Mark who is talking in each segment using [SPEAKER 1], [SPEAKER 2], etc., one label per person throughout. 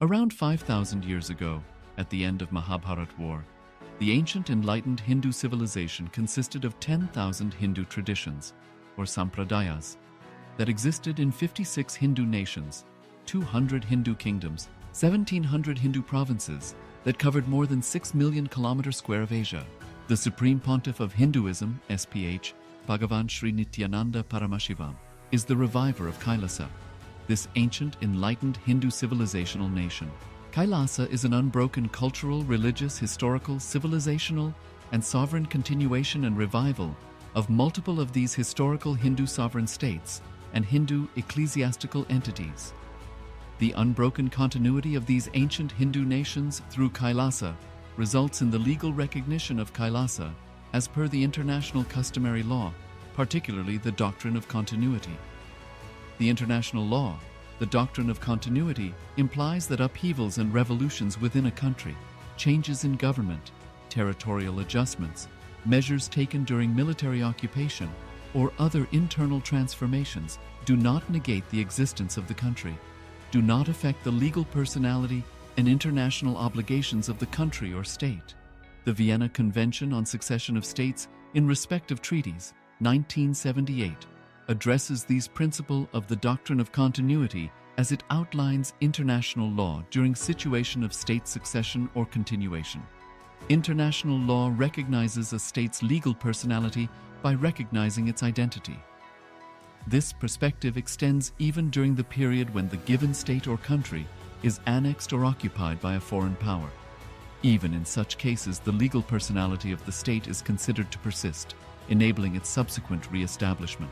[SPEAKER 1] Around 5,000 years ago, at the end of Mahabharat War, the ancient enlightened Hindu civilization consisted of 10,000 Hindu traditions, or sampradayas, that existed in 56 Hindu nations, 200 Hindu kingdoms, 1,700 Hindu provinces that covered more than 6 million kilometers square of Asia. The Supreme Pontiff of Hinduism, SPH, Bhagavan Sri Nithyananda Paramashivam, is the reviver of KAILASA, this ancient enlightened Hindu civilizational nation. KAILASA is an unbroken cultural, religious, historical, civilizational, and sovereign continuation and revival of multiple of these historical Hindu sovereign states and Hindu ecclesiastical entities. The unbroken continuity of these ancient Hindu nations through KAILASA results in the legal recognition of KAILASA as per the international customary law, particularly the doctrine of continuity. The international law, the doctrine of continuity, implies that upheavals and revolutions within a country, changes in government, territorial adjustments, measures taken during military occupation, or other internal transformations do not negate the existence of the country, do not affect the legal personality and international obligations of the country or state. The Vienna Convention on Succession of States in Respect of Treaties, 1978, addresses these principles of the doctrine of continuity as it outlines international law during situation of state succession or continuation. International law recognizes a state's legal personality by recognizing its identity. This perspective extends even during the period when the given state or country is annexed or occupied by a foreign power. Even in such cases, the legal personality of the state is considered to persist, enabling its subsequent re-establishment.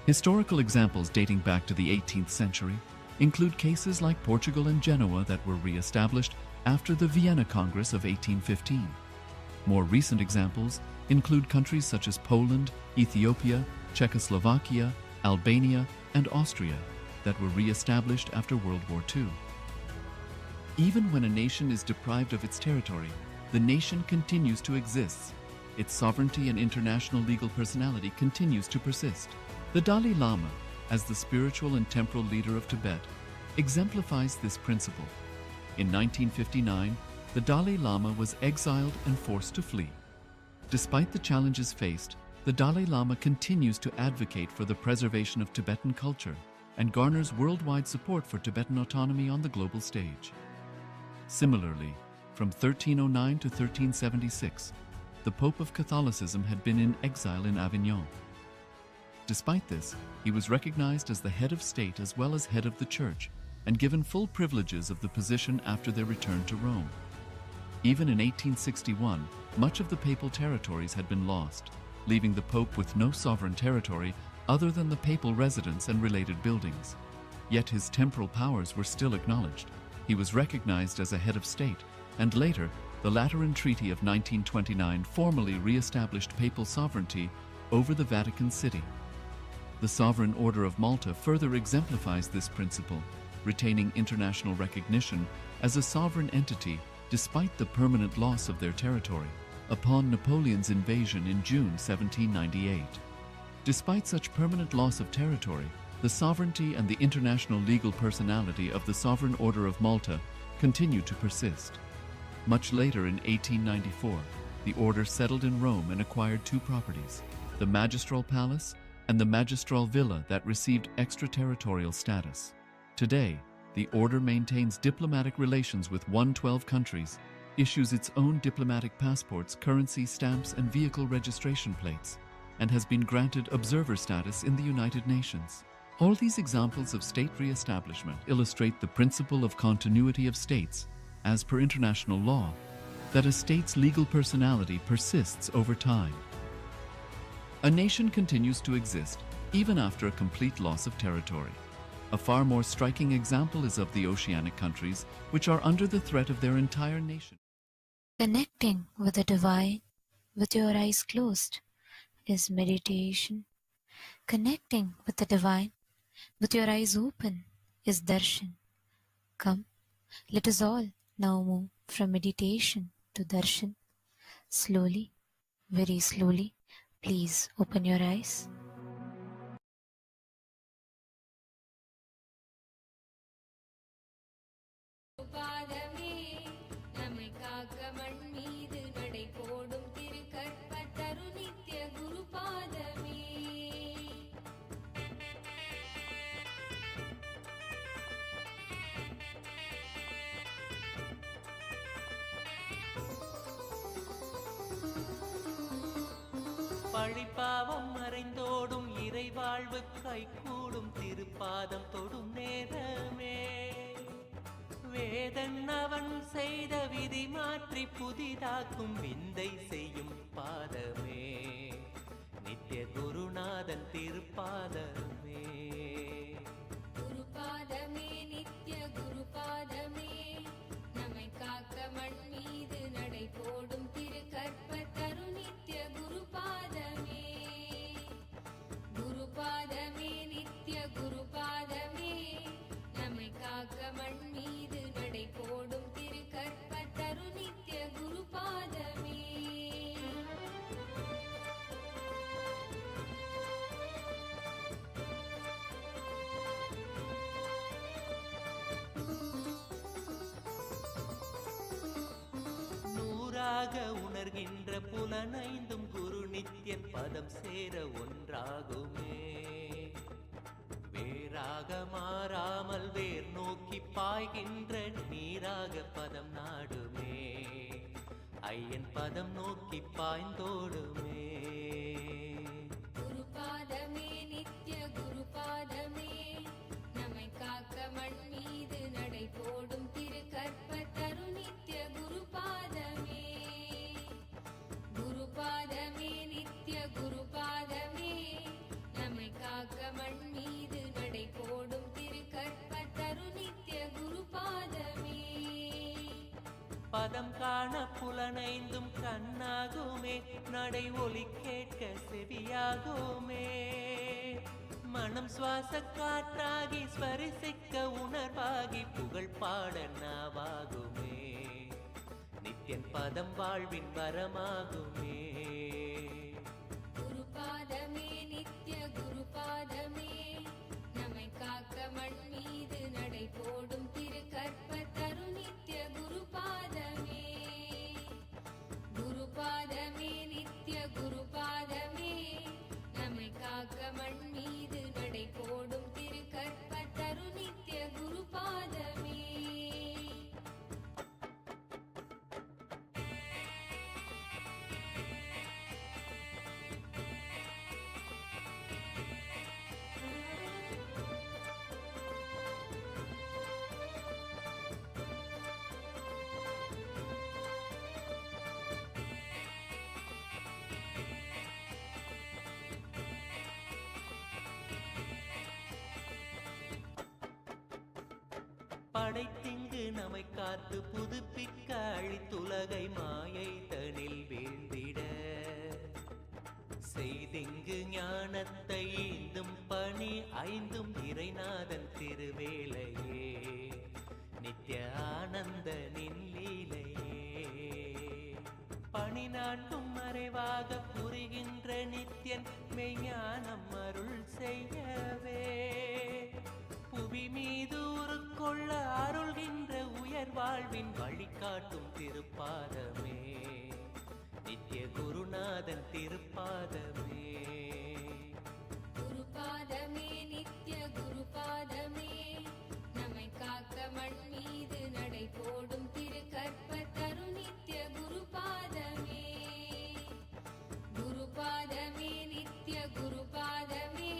[SPEAKER 1] Historical examples dating back to the 18th century include cases like Portugal and Genoa that were re-established after the Vienna Congress of 1815. More recent examples include countries such as Poland, Ethiopia, Czechoslovakia, Albania, and Austria that were re-established after World War II. Even when a nation is deprived of its territory, the nation continues to exist. Its sovereignty and international legal personality continues to persist. The Dalai Lama, as the spiritual and temporal leader of Tibet, exemplifies this principle. In 1959, the Dalai Lama was exiled and forced to flee. Despite the challenges faced, the Dalai Lama continues to advocate for the preservation of Tibetan culture and garners worldwide support for Tibetan autonomy on the global stage. Similarly, from 1309 to 1376, the Pope of Catholicism had been in exile in Avignon. Despite this, he was recognized as the head of state as well as head of the church and given full privileges of the position after their return to Rome. Even in 1861, much of the papal territories had been lost, leaving the Pope with no sovereign territory other than the papal residence and related buildings. Yet his temporal powers were still acknowledged. He was recognized as a head of state, and later, the Lateran Treaty of 1929 formally re-established papal sovereignty over the Vatican City. The Sovereign Order of Malta further exemplifies this principle, retaining international recognition as a sovereign entity despite the permanent loss of their territory upon Napoleon's invasion in June 1798. Despite such permanent loss of territory, the sovereignty and the international legal personality of the Sovereign Order of Malta continue to persist. Much later in 1894, the order settled in Rome and acquired two properties, the Magistral Palace and the Magistral Villa that received extraterritorial status. Today, the order maintains diplomatic relations with 112 countries, issues its own diplomatic passports, currency, stamps, and vehicle registration plates, and has been granted observer status in the United Nations. All these examples of state re-establishment illustrate the principle of continuity of states, as per international law, that a state's legal personality persists over time. A nation continues to exist even after a complete loss of territory. A far more striking example is of the oceanic countries, which are under the threat of their entire nation.
[SPEAKER 2] Connecting with the divine with your eyes closed is meditation. Connecting with the divine with your eyes open is darshan. Come, let us all now move from meditation to darshan. Slowly, very slowly, please open your eyes.
[SPEAKER 3] பழிப்பாவம் மறைந்தோடும் இறைவாழ்வு கைகூடும் திருப்பாதம் தொடும் நேரமே. வேதன் அவன் செய்த விதி மாற்றி புதிதாக்கும் விந்தை செய்யும் பாதமே. நித்ய குருநாதன் திருப்பாதமே.
[SPEAKER 4] குருபாதமே நித்ய குருபாதமே, நம்மை காக்க மண் மீது நடை போடும் திரு கற்பத்தரு நித்ய குருபாதமே. குருபாதமே நித்ய குருபாதமே, நம்மை காக்க மண் மீது நடை போடும் திரு கற்பத்தரு நித்ய குருபாதமே.
[SPEAKER 3] உணர்கின்ற புலனைந்தும் குரு நித்யன் பதம் சேர ஒன்றாகுமே. வேறாக மாறாமல் வேர் நோக்கி பாய்கின்ற நீராக பதம் நாடுமே. ஐயன் பதம் நோக்கி பாய்ந்தோடுமே.
[SPEAKER 4] குருபாதமே நித்ய குருபாதமே, நம்மை காக்க மண் மீது நடை போடும் திரு கற்பத்தரு நித்ய குருபாதமே. குருபாதமே நித்ய குருபாதமே, நம்மை காக்க மண் மீது நடை போடும் திரு கற்பத்தரு நித்ய குருபாதமே.
[SPEAKER 3] பதம் காண புலனைந்தும் கண்ணாகுமே. நடை ஒலி கேட்க செவியாகுமே. மனம் சுவாச காற்றாகி ஸ்பரிசிக்க உணர்வாகி புகழ் பாட நாவாகுமே. நித்யன் பதம் வாழ்வின் வரமாகுமே.
[SPEAKER 4] குருபாதமே நித்ய குருபாதமே, நம்மை காக்க மண் மீது நடை போடும் திரு கற்பத்தரு நித்ய குருபாதமே. குருபாதமே நித்ய குருபாதமே, நம்மை காக்க மண் மீது நடை போடும் திரு கற்பத்தரு நித்ய குருபாதமே.
[SPEAKER 3] படைத்திங்கு நம்மை காத்து புதுப்பிக்க அழித்துலகை மாயை தனில் வீழ்ந்திட செய்திங்கு ஞானத்தை ஈந்தும் பணி ஐந்தும் இறைநாதன் திருவேளையே. நித்ய ஆனந்த நின்லீலையே. பணி நாட்டும் மறைவாக புரிகின்ற நித்யன் மெய்ஞானம் அருள் செய்யவே. புவி மீது உருக்கொள்ள அருள்கின்ற உயர் வாழ்வின் வழிகாட்டும் திருப்பாதமே. நித்ய குருநாதன் திருப்பாதமே.
[SPEAKER 4] குருபாதமே நித்ய குருபாதமே, நம்மை காக்க மண் மீது நடை போடும் திரு கற்பத்தரு நித்ய குருபாதமே. குருபாதமே நித்ய குருபாதமே,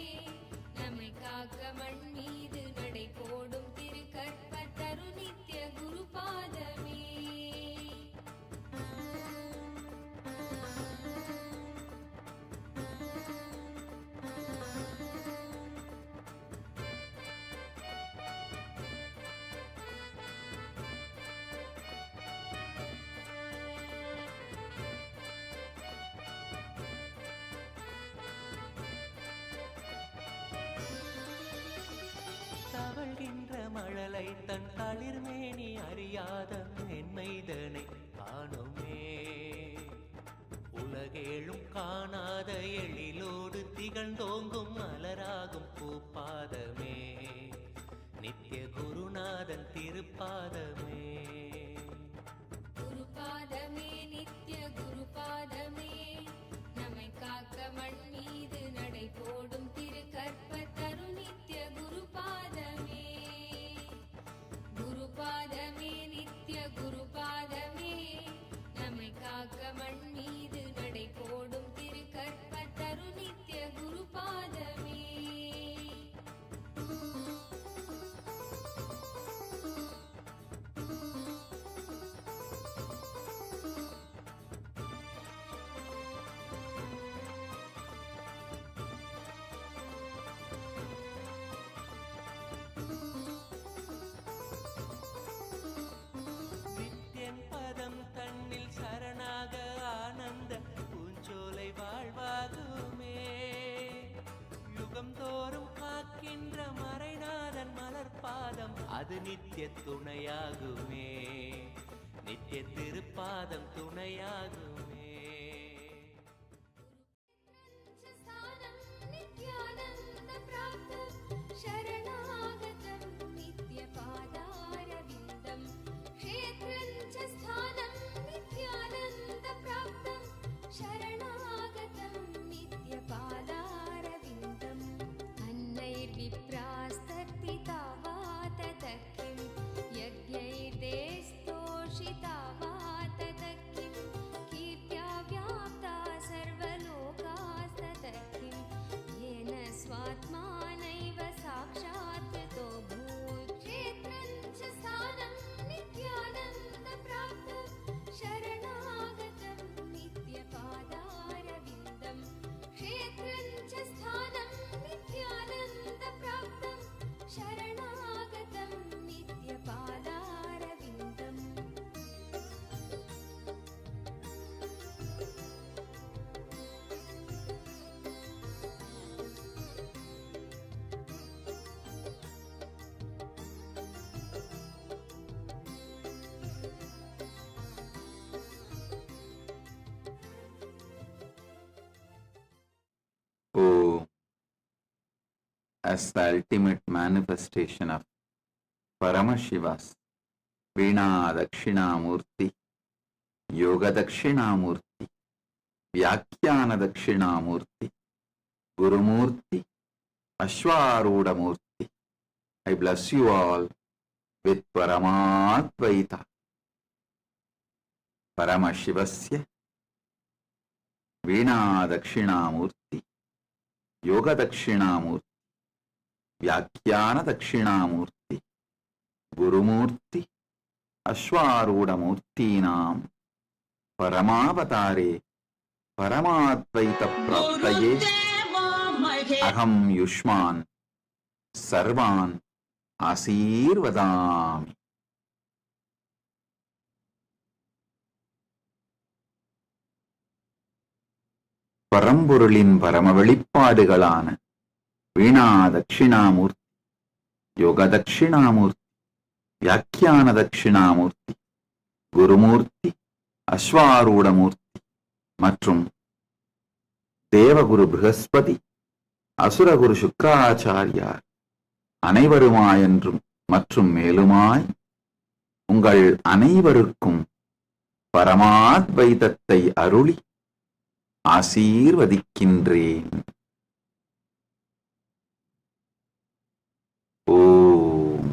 [SPEAKER 4] நம்மை காக்க மண் மீது நடை போடும் திரு கற்பத்தரு நித்ய குருபாதமே.
[SPEAKER 3] தவழ்கின்ற மழலை தன் தளிர்மேனி அறியாத மென்மைதனை காணுமே. உலகேழும் காணாத எழிலோடு திகழ்ந்தோங்கும் மலராகும் பூப்பாதமே. நித்ய குருநாதன் திருப்பாதமே.
[SPEAKER 4] குருபாதமே நித்ய குருபாதமே, நம்மை காக்க மண் மீது நடை போடும் திரு கற்பத்தரு நித்ய குருபாதமே. குருபாதமே நித்ய குருபாதமே, நம்மை காக்க மண் மீது நடை போடும் திரு கற்பத்தரு
[SPEAKER 3] அது நித்திய துணையாகுமே, நித்திய திருப்பாதம் துணையாகுமே.
[SPEAKER 5] Oh, as the ultimate manifestation of Paramashiva's Veena Dakshinamurti, Yoga Dakshinamurti, Vyakhyana Dakshinamurti, Gurumurti, Ashwarudamurti, I bless you all with Paramadvaita. Paramashivasya Veena Dakshinamurti, Yoga Dakshinamurti, Vyakhyana Dakshinamurti, Gurumurti, Ashwarudamurtinam, Paramavatare, Paramadvaita Praptaye, Aham Yushman, Sarvan, Asirvadami. பரம்பொருளின் பரம வெளிப்பாடுகளான வீணா தட்சிணாமூர்த்தி, யோக தட்சிணாமூர்த்தி, வியாக்கியான தட்சிணாமூர்த்தி, குருமூர்த்தி, அஸ்வாரூடமூர்த்தி மற்றும் தேவகுரு ப்ரஹஸ்பதி, அசுரகுரு சுக்கிராச்சாரியார் அனைவருமாயென்றும் மற்றும் மேலுமாய் உங்கள் அனைவருக்கும் பரமாத்வைதத்தை அருளி ஆசீர்வதிக்கின்றேன். ஓம்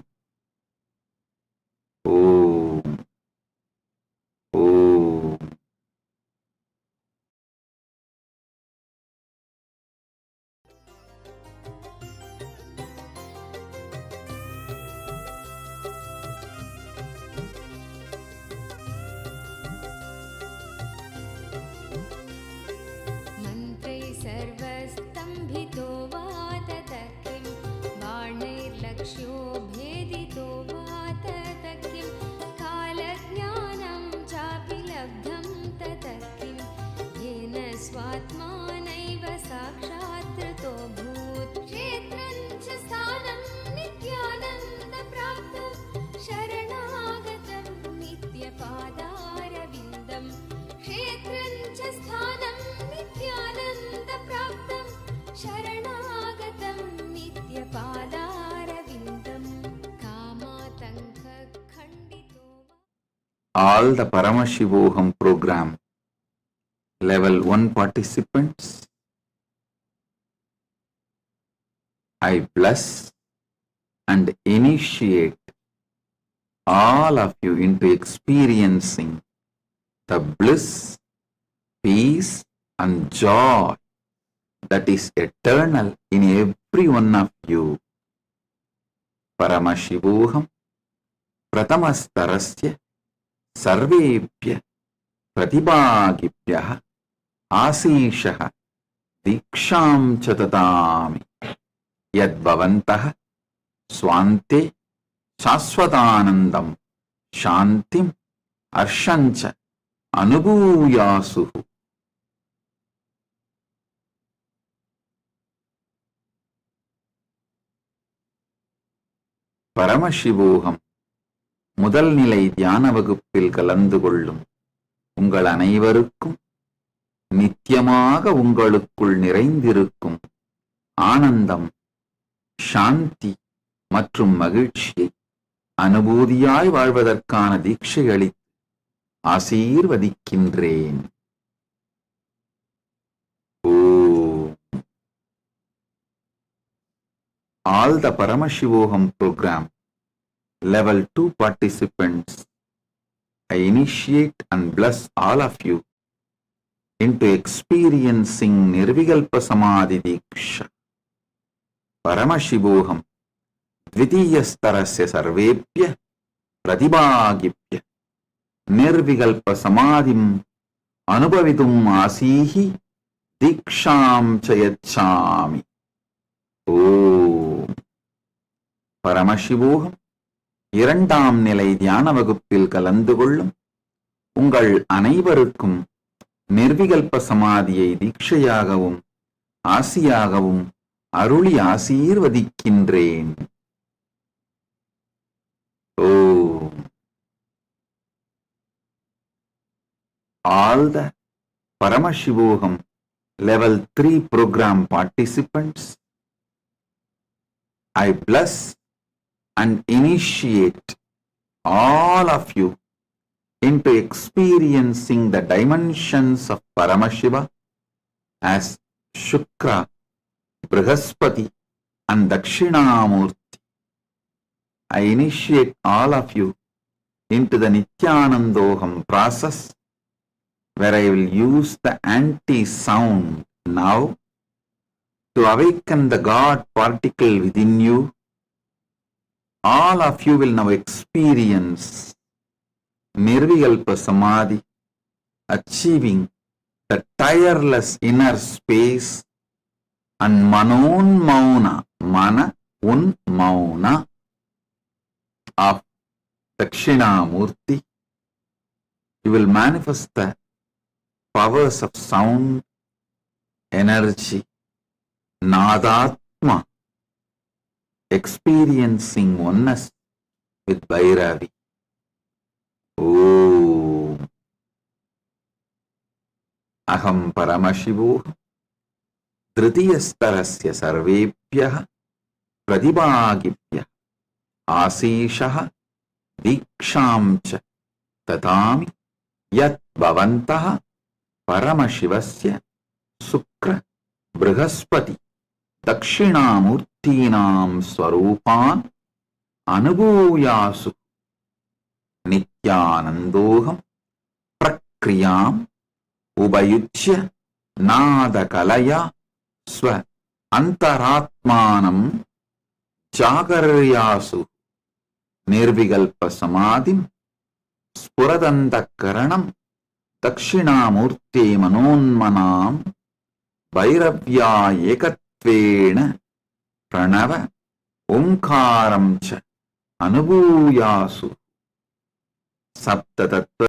[SPEAKER 5] ஓம் ஓம்.
[SPEAKER 4] सर्वस्तम्भितो वा ततः किं बाणैर्लक्ष्यो भेदितो वा ततः किं कालज्ञानं चापि लब्धं ततः किं येन स्वात्मानैव साक्षात् कृतोऽभूत् क्षेत्रं च स्थानं नित्यानन्दप्राप्तं शरणागतं नित्यपादारविन्दं क्षेत्रं च स्थानं नित्यानन्दप्राप्तं शरणागतं नित्यपादारविन्दं कामातङ्कखण्डितो.
[SPEAKER 5] All the Paramashivoham program level 1 participants, I bless and initiate all of you into experiencing the bliss, peace and joy that is eternal in every one of you. Paramashivoham Pratamastarasya Sarvebhya Pratibhagibhyah Asishah Diksham Chatatami Yad Bhavantah Swante Shaswatanandam Shantim Arshancha Anubhuyasuhu. பரமசிவோகம் முதல் நிலை தியான வகுப்பில் கலந்து கொள்ளும் உங்கள் அனைவருக்கும் நித்தியமாக உங்களுக்குள் நிறைந்திருக்கும் ஆனந்தம், சாந்தி மற்றும் மகிழ்ச்சியை அனுபூதியாய் வாழ்வதற்கான தீட்சை அளித்து ஆசீர்வதிக்கின்றேன். All the Paramashivogam program level 2 participants, I initiate and bless all of you into experiencing Nirvikalpa Samadhi Diksha. Paramashivogam Dvitiyastarasya Sarvepya Pratibhagipya Nirvikalpa Samadhim Anubavitum Asihi Diksham Chayachami. ஓம். பரமசிவோகம் இரண்டாம் நிலை தியான வகுப்பில் கலந்து கொள்ளும் உங்கள் அனைவருக்கும் நிர்விகல்ப சமாதியை தீட்சையாகவும் ஆசியாகவும் அருளி ஆசீர்வதிக்கின்றேன். ஓம். All the Paramashivogam level 3 program participants, I bless and initiate all of you into experiencing the dimensions of Paramashiva as Shukra, Brihaspati and Dakshinamurti. I initiate all of you into the Nithyanandogam process where I will use the anti-sound now to awaken the God particle within you. All of you will now experience Nirvikalpa Samadhi, achieving the tireless inner space and Manonmauna, Mana Unmauna of Dakshinamurti. You will manifest the powers of sound, energy, Nadatma, experiencing oneness with Bhairavi. Om. Aham Paramashivoham Dritiyastarasya Sarvepyah Pratibhagipyah Asishaha Dikshamcha Tatami Yat Bhavantaha Paramashivasya Sukra Brihaspati Dakshinamurtinam Swarupan Anubhuyasu Nithyanandogam Prakriyam Ubayuchya Nada Kalaya Swa Antaratmanam Jagaryasu Nirvikalpa Samadhim Spuradantakaranam Dakshinamurti Manonmanam Bhairavya Ekatvena Pranava Omkaram Cha Anubhuyasu Saptatattva.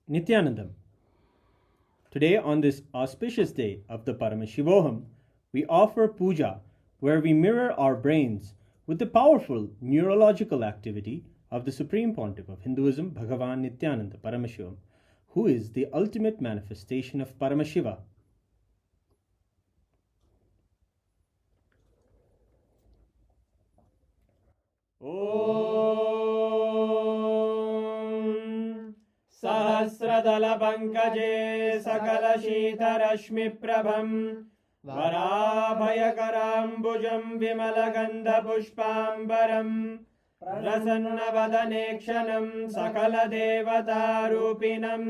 [SPEAKER 6] Nithyanandam. Today, on this auspicious day of the Paramashivoham, we offer puja where we mirror our brains with the powerful neurological activity of the Supreme Pontiff of Hinduism, Bhagavan Nithyananda Paramashivam, who is the ultimate manifestation of Paramashiva. Sahasradala Pankaje Sakala Shita Rashmi Prabham Varabhayakarambujam Vimalagandha Pushpambaram Prasanna Vadanekshanam Sakala Devata Rupinam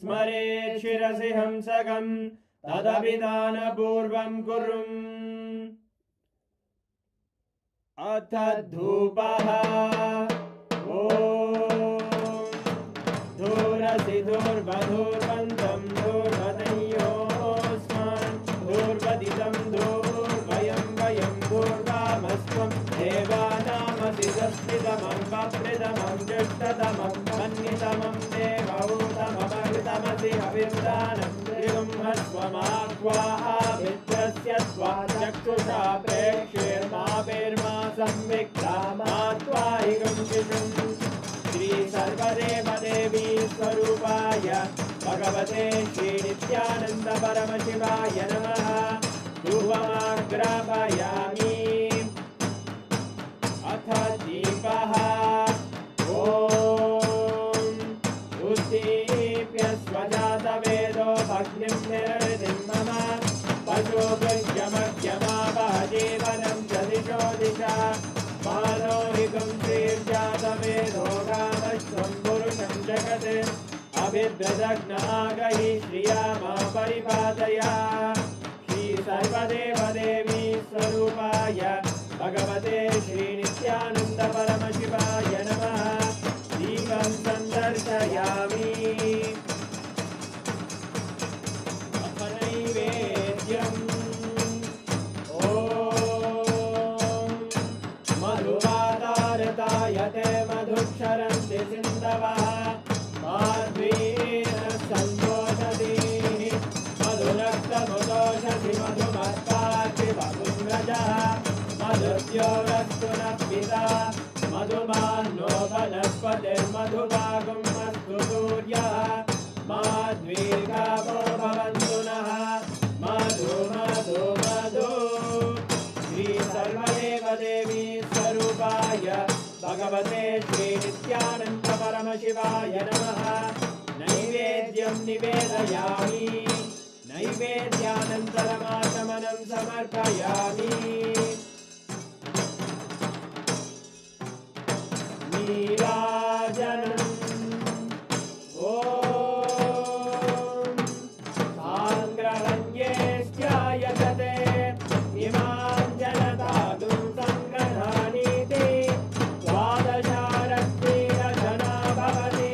[SPEAKER 6] Smare Shirasi Hamsagam Tadabhidana Purvam Kurum. अथ धूपः ॐ धूरसि धूर्वधूर्वन्तं धूर्वदयोस्मान् धूर्वदितं धूर्वयं वयं धूर्वामस्त्वं देवानामसि सस्मितमं वप्रतमं ज्येष्ठतमं मन्यतमं देवहूतममृतमसि हविर्दानं त्रिगुंहस्वमाक्वाः मित्रस्य त्वा चक्षुषा प्रेक्ष्येर्मा संविक्ता मा त्वाहिगं शिशुम् श्री सर्वदेवदेवी स्वरूपाय भगवते श्री नित्यानंद परमशिवाय नमः धूपमाग्रापयामि अथ दीपः ॐ उद्दीप्य स्वजातवेदो भग्निं निरृतिं मम पशुभृत्यमग्यमावह जीवनं च दिशो दिशा मानोहिकं श्रीर्जातवेदो गामश्वं पुरुषं जगत् अभिभ्रदग्नागहि श्रिया मा परिपादया श्री सर्वदेवदेवी स्वरूपाय भगवते श्री नित्यानंद परमशिवाय नमः दीपं सन्दर्शयामि अथ नैवेद्यम् ॐ मधुवातारतायते मधुक्षरन्ति सिन्धवः माध्वीन सन्तोषधीः मधुरक्तमुदोषधि मधुमत्पाति मधुम्रजः मधुद्योरस्तु नः पिता मधुमान्नो वनस्पतिर्मधुभागं अस्तु सूर्यः माध्वीर्गावो भवन्तु नः मधु मधु मधु श्री सर्वदेवदेवी स्वरूपाय भगवते श्री नित्यानंद परमशिवाय नमः नैवेद्यं निवेदयामि नैवेद्यानन्तरमाचमनं समर्पयामि नीराजनम् ॐ साङ्ग्रहण्येष्ट्यायतते इमां जनतादुं सङ्ग्रहाणीति द्वादशारत्रीरजना भवति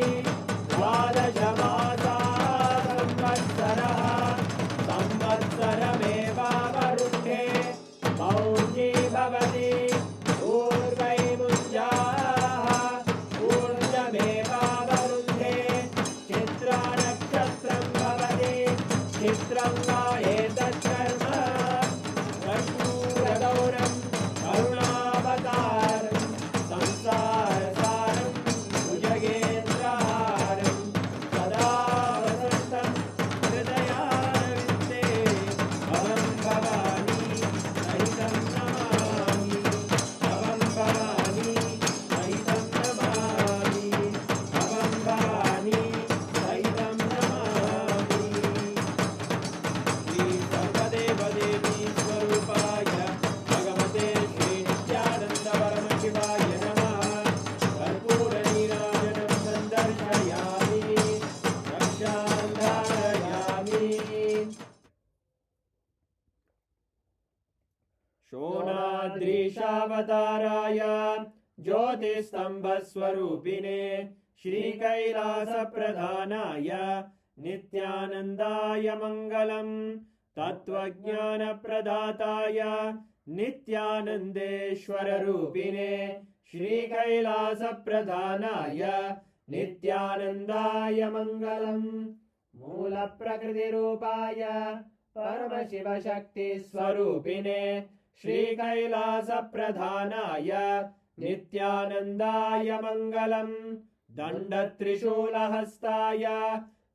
[SPEAKER 6] द्वादशमासाः संवत्सरः संवत्सरमेवावरुन्धे मौञ्जी भवति ऊर्वैमुञ्जाः ऊर्जमेवावरुन्धे चित्रानक्षत्रं भवति चित्रं वा एतत्कर्म कर्पूरगौरं करुणावतारं संसारसारं भुजगेन्द्रहारं सदा वसन्तं हृदयारविन्दे भवं भवानी सहितं नमामि भवं भवानी सहितं नमामि भवं भवानी सहितं नमामि श्री सर्वदेवदेवी स्वरूपाय भगवते श्री नित्यानंद परमशिवाय नमः कर्पूरनीराजनं सन्दर्शयामि रक्षां धारयामि शोणाद्रीशावताराय ज्योतिस्तम्भस्वरूपिणे श्रीकैलासप्रधानाय नित्यानन्दाय मङ्गलम् तत्त्वज्ञानप्रदाताय नित्यानन्देश्वररूपिणे श्रीकैलासप्रधानाय नित्यानन्दाय मङ्गलम् मूलप्रकृतिरूपाय परमशिवशक्तिस्वरूपिणे श्रीकैलासप्रधानाय नित्यानन्दाय मङ्गलम् दण्डत्रिशूलहस्ताय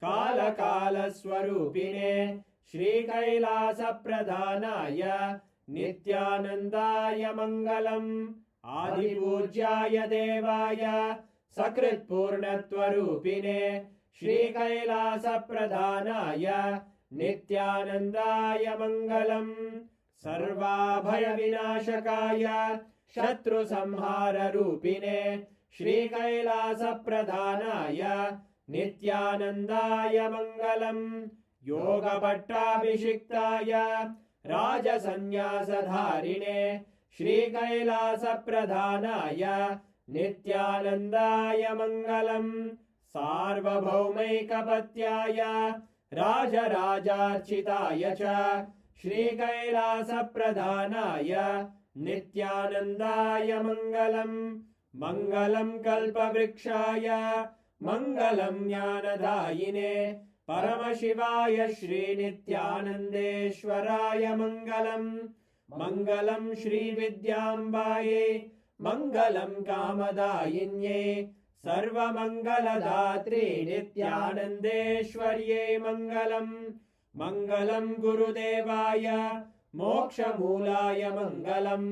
[SPEAKER 6] कालकालस्वरूपिणे श्रीकैलासप्रधानाय नित्यानन्दाय मङ्गलम् आदिपूज्याय देवाय सकृत्पूर्णत्वरूपिणे श्रीकैलासप्रधानाय नित्यानन्दाय मङ्गलम् सर्वाभयविनाशकाय शत्रुसंहाररूपिणे श्रीकैलासप्रधानाय नित्यानन्दाय मङ्गलम् योगपट्टाभिषिक्ताय राजसन्न्यासधारिणे श्रीकैलासप्रधानाय नित्यानन्दाय मङ्गलम् सार्वभौमैकपत्याय राजराजार्चिताय च श्रीकैलासप्रधानाय नित्यानन्दाय मङ्गलम् मङ्गलं कल्पवृक्षाय मङ्गलं ज्ञानदायिने परमशिवाय श्रीनित्यानन्देश्वराय मङ्गलम् मङ्गलं श्रीविद्याम्बायै मङ्गलं कामदायिन्यै सर्वमङ्गलदात्रे नित्यानन्देश्वर्यै मङ्गलम् मङ्गलं गुरुदेवाय मोक्षमूलाय मङ्गलम्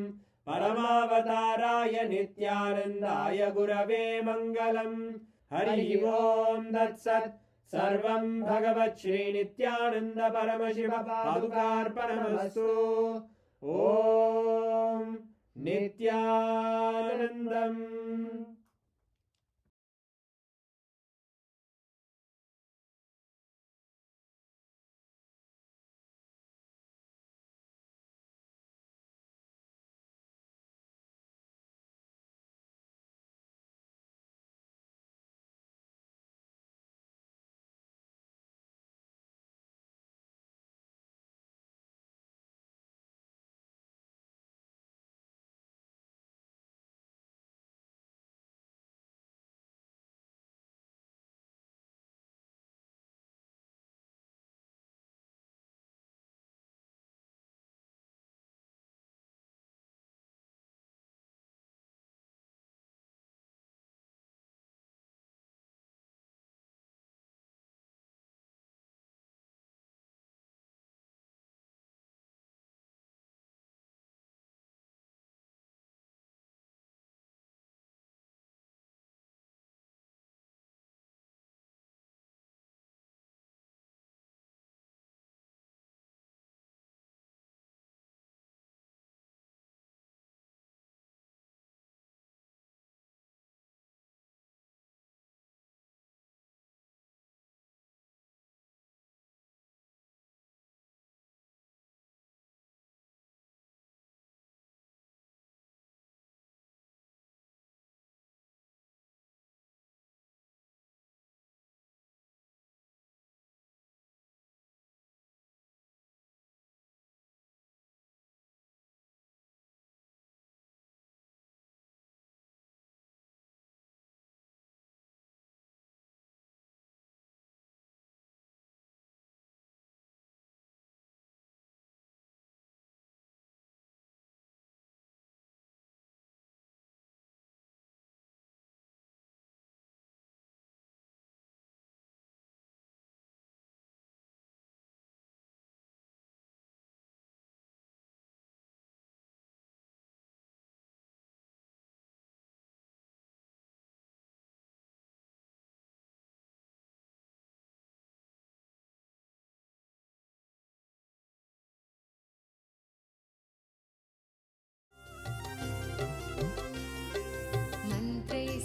[SPEAKER 6] परमावताराय नित्यानन्दाय गुरवे मङ्गलम् हरि ओम् तत्सत् सर्वं भगवत् श्रीनित्यानन्द परमशिव पादुकार्पणमस्तु ॐ नित्यानन्दम्।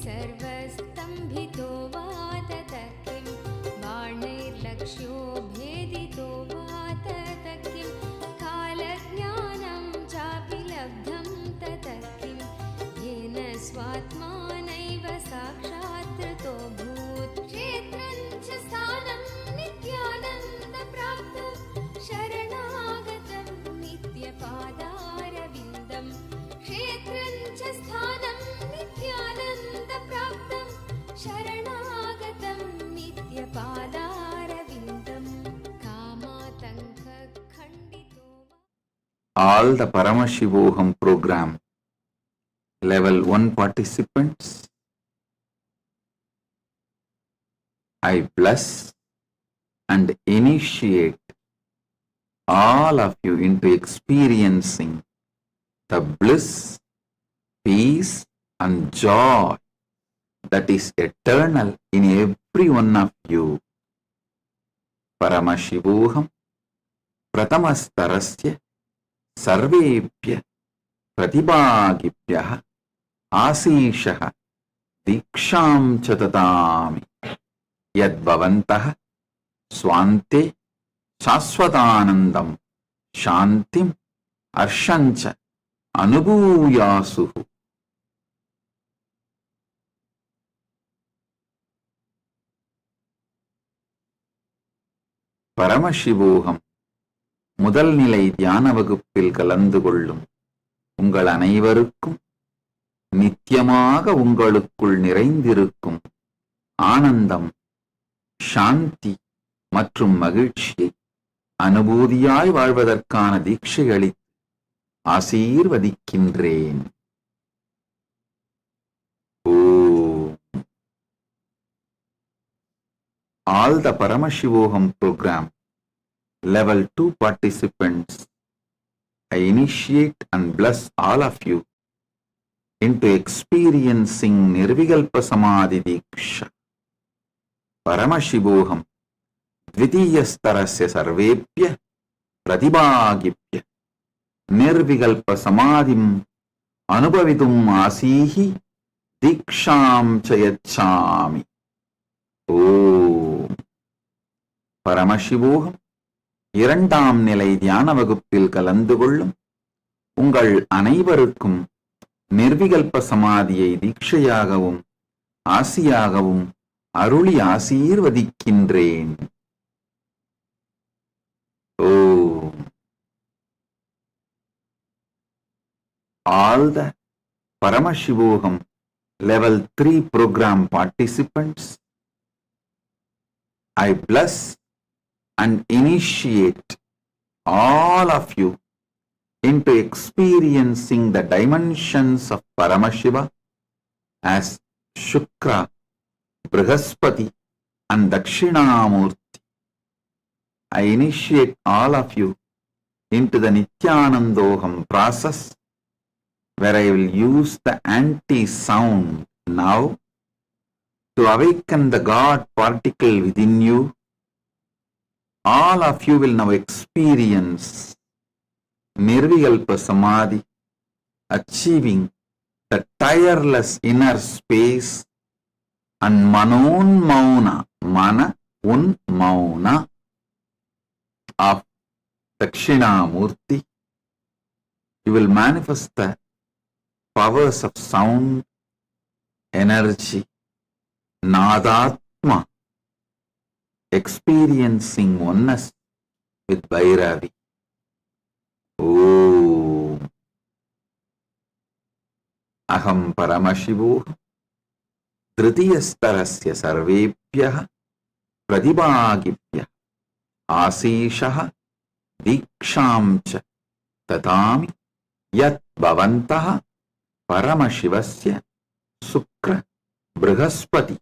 [SPEAKER 4] सर्वस्तम्भितो वा ततः किं बाणैर्लक्ष्यो भेदितो वा ततः किं कालज्ञानं चापि लब्धं ततः किं येन स्वात्मानैव साक्षात्कृतोऽभूत् क्षेत्रं च स्थानं नित्यानन्दप्राप्तं शरणागतं नित्यपादारविन्दं क्षेत्रं च स्थानं नित्यानन्दप्राप्तं शरणागतं नित्यपादारविन्दं कामातङ्कखण्डितो
[SPEAKER 5] All the Paramashivoham program level 1 participants, I bless and initiate all of you into experiencing the bliss, peace and joy that is eternal in every one of you. Paramashivoham Pratamastarasya Sarvebhya Pratibhagibhyah Asishah Diksham Chatatami Yadbhavantah Swante Shaswatanandam Shantim Arshancha அனுபூயாசு. பரமசிவோகம் முதல் நிலை தியான வகுப்பில் கலந்து கொள்ளும் உங்கள் அனைவருக்கும் நித்தியமாக உங்களுக்குள் நிறைந்திருக்கும் ஆனந்தம், சாந்தி மற்றும் மகிழ்ச்சியை அனுபூதியாய் வாழ்வதற்கான தீட்சை அளித்து ஆசீர்வதிக்கின்றேன். All the Paramashivogam program level 2 participants, I initiate and bless all of you into experiencing Nirvikalpa Samadhi Diksha. Paramashivogam Dvitiyastarasya Sarvepya Pratibhagipya Nirvikalpa Samadhim Anubavitum Asihi Diksham Chayachami. பரமசிவோகம் இரண்டாம் நிலை தியான வகுப்பில் கலந்து கொள்ளும் உங்கள் அனைவருக்கும் நிர்விகல்ப சமாதியை தீட்சையாகவும் ஆசியாகவும் அருளி ஆசீர்வதிக்கின்றேன். All the Paramashivogam level 3 program participants, I bless and initiate all of you into experiencing the dimensions of Paramashiva as Shukra, Brihaspati and Dakshinamurti. I initiate all of you into the Nithyanandogam process where I will use the anti-sound now to awaken the God particle within you. All of you will now experience Nirvikalpa Samadhi, achieving the tireless inner space and Manon Mauna, Mana Un Mauna of Dakshinamurti. You will manifest the powers of sound, energy, Nadatma, experiencing oneness with Bhairavi. Aham Paramashivoham Dritiyastarasya Sarvepyah Pratibhagipyah Asishah Diksham-cha Tatami Yat Bhavantaha Paramashivasya Sukra Brihaspati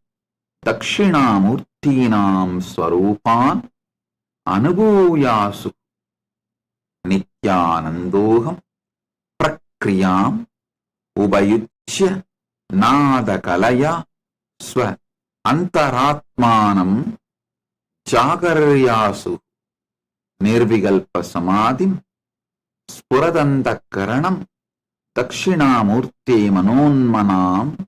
[SPEAKER 5] Dakshinamurtinam Swarupan Anubhuyasu Nithyanandogam Prakriyam Ubayuchya Nada Kalaya Swa Antaratmanam Jagaryasu Nirvikalpa Samadhim Spuradantakaranam Dakshinamurti Manonmanam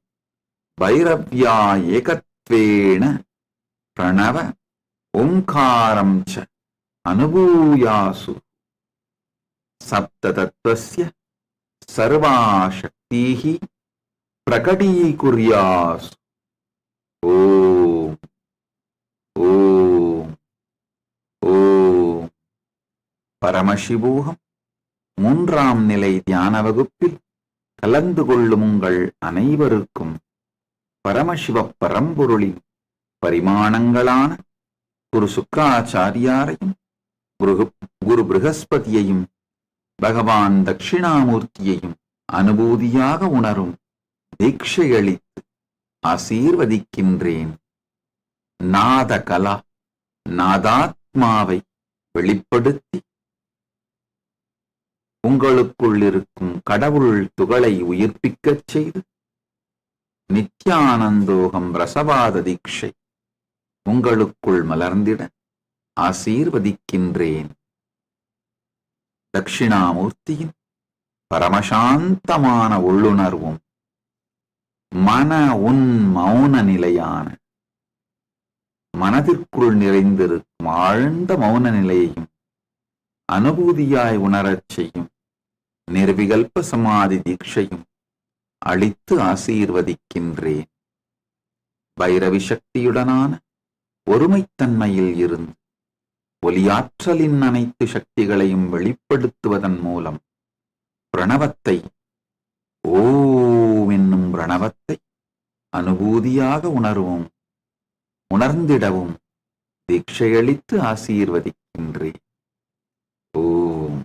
[SPEAKER 5] Bhairavya Ekatvena Pranava Omkaram cha Anubhuyasu Saptatatvasya Sarva Shaktihi Prakati Kuryasu. Om பரமசிவோகம் மூன்றாம் நிலை தியான வகுப்பில் கலந்து கொள்ளும் உங்கள் அனைவருக்கும் பரமசிவ பரம்பொருளின் பரிமாணங்களான குரு சுக்ராச்சாரியாரையும் குரு பிருகஸ்பதியையும் பகவான் தட்சிணாமூர்த்தியையும் அனுபூதியாக உணரும் தீட்சையளித்து ஆசீர்வதிக்கின்றேன். நாதகலா நாதாத்மாவை வெளிப்படுத்தி உங்களுக்குள் இருக்கும் கடவுள் துகளை உயிர்ப்பிக்கச் செய்து நித்யானந்தோகம் ரசவாத தீட்சை உங்களுக்குள் மலர்ந்திட ஆசீர்வதிக்கின்றேன். தட்சிணாமூர்த்தியின் பரமசாந்தமான உள்ளுணர்வும் மன உன் மௌன நிலையான மனதிற்குள் நிறைந்திருக்கும் ஆழ்ந்த மௌன நிலையையும் அனுபூதியாய் உணரச் செய்யும் நிர்விகல்ப சமாதி தீட்சையும் அளித்து ஆசீர்வதிக்கின்றேன். பைரவி சக்தியுடனான ஒருமைத்தன்மையில் இருந்து ஒலியாற்றலின் அனைத்து சக்திகளையும் வெளிப்படுத்துவதன் மூலம் பிரணவத்தை, ஓம் என்னும் பிரணவத்தை அனுபூதியாக உணர்வும் உணர்ந்திடவும் தீட்சையளித்து ஆசீர்வதிக்கின்றேன். ஓம்.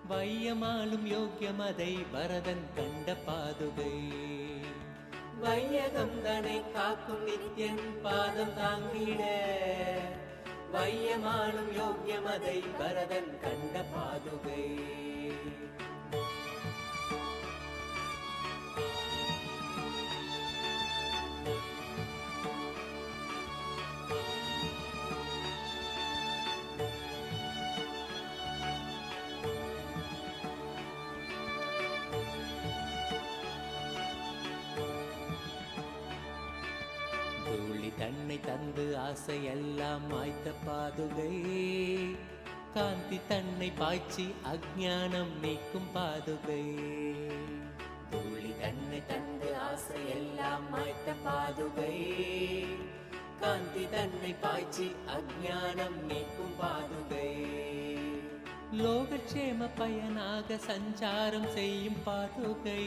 [SPEAKER 3] வையமாலும் யோக்கியமதை பரதன் கண்ட பாதுகை, வையகம் தனை காக்கும் நித்யன் பாதம் தாங்கிட, வையமாலும் யோக்கியமதை பரதன் கண்ட பாதுகை. தூளி தன்னை தந்து ஆசையெல்லாம் மாய்த்த பாதுகை, காந்தி தன்னை பாய்ச்சி அஞ்ஞானம் நீக்கும் பாதுகை. தூளி தன்னை தந்து ஆசையெல்லாம் மாய்த்த பாதுகை, காந்தி தன்னை பாய்ச்சி அஞ்ஞானம் நீக்கும் பாதுகை. லோகக்ஷேம பயனாக சஞ்சாரம் செய்யும் பாதுகை,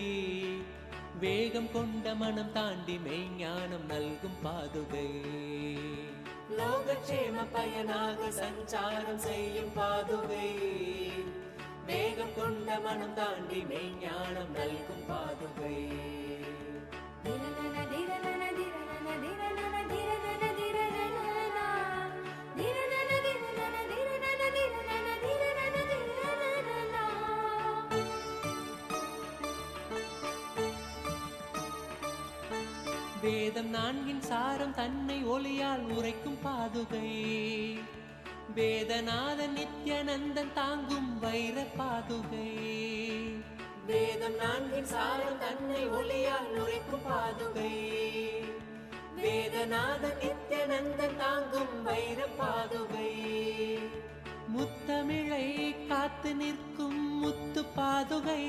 [SPEAKER 3] வேகம் கொண்ட மனம் தாண்டி மெய்ஞானம் நல்கும் பாதுகை. லோகக்ஷேம பயனாக சஞ்சாரம் செய்யும் பாதுகை, வேகம் கொண்ட மனம் தாண்டி மெய்ஞானம் நல்கும் பாதுகை. வேதம் நான்கின் சாரம் தன்னை ஒளியால் உரைக்கும் பாதுகை, வேதநாதன் நித்யானந்தன் தாங்கும் வைர பாதுகை. வேதம் நான்கின் சாரம் தன்னை ஒளியால் உரைக்கும் பாதுகை, வேதநாதன் நித்யானந்தன் தாங்கும் வைர பாதுகை. முத்தமிழை காத்து நிற்கும் முத்து பாதுகை,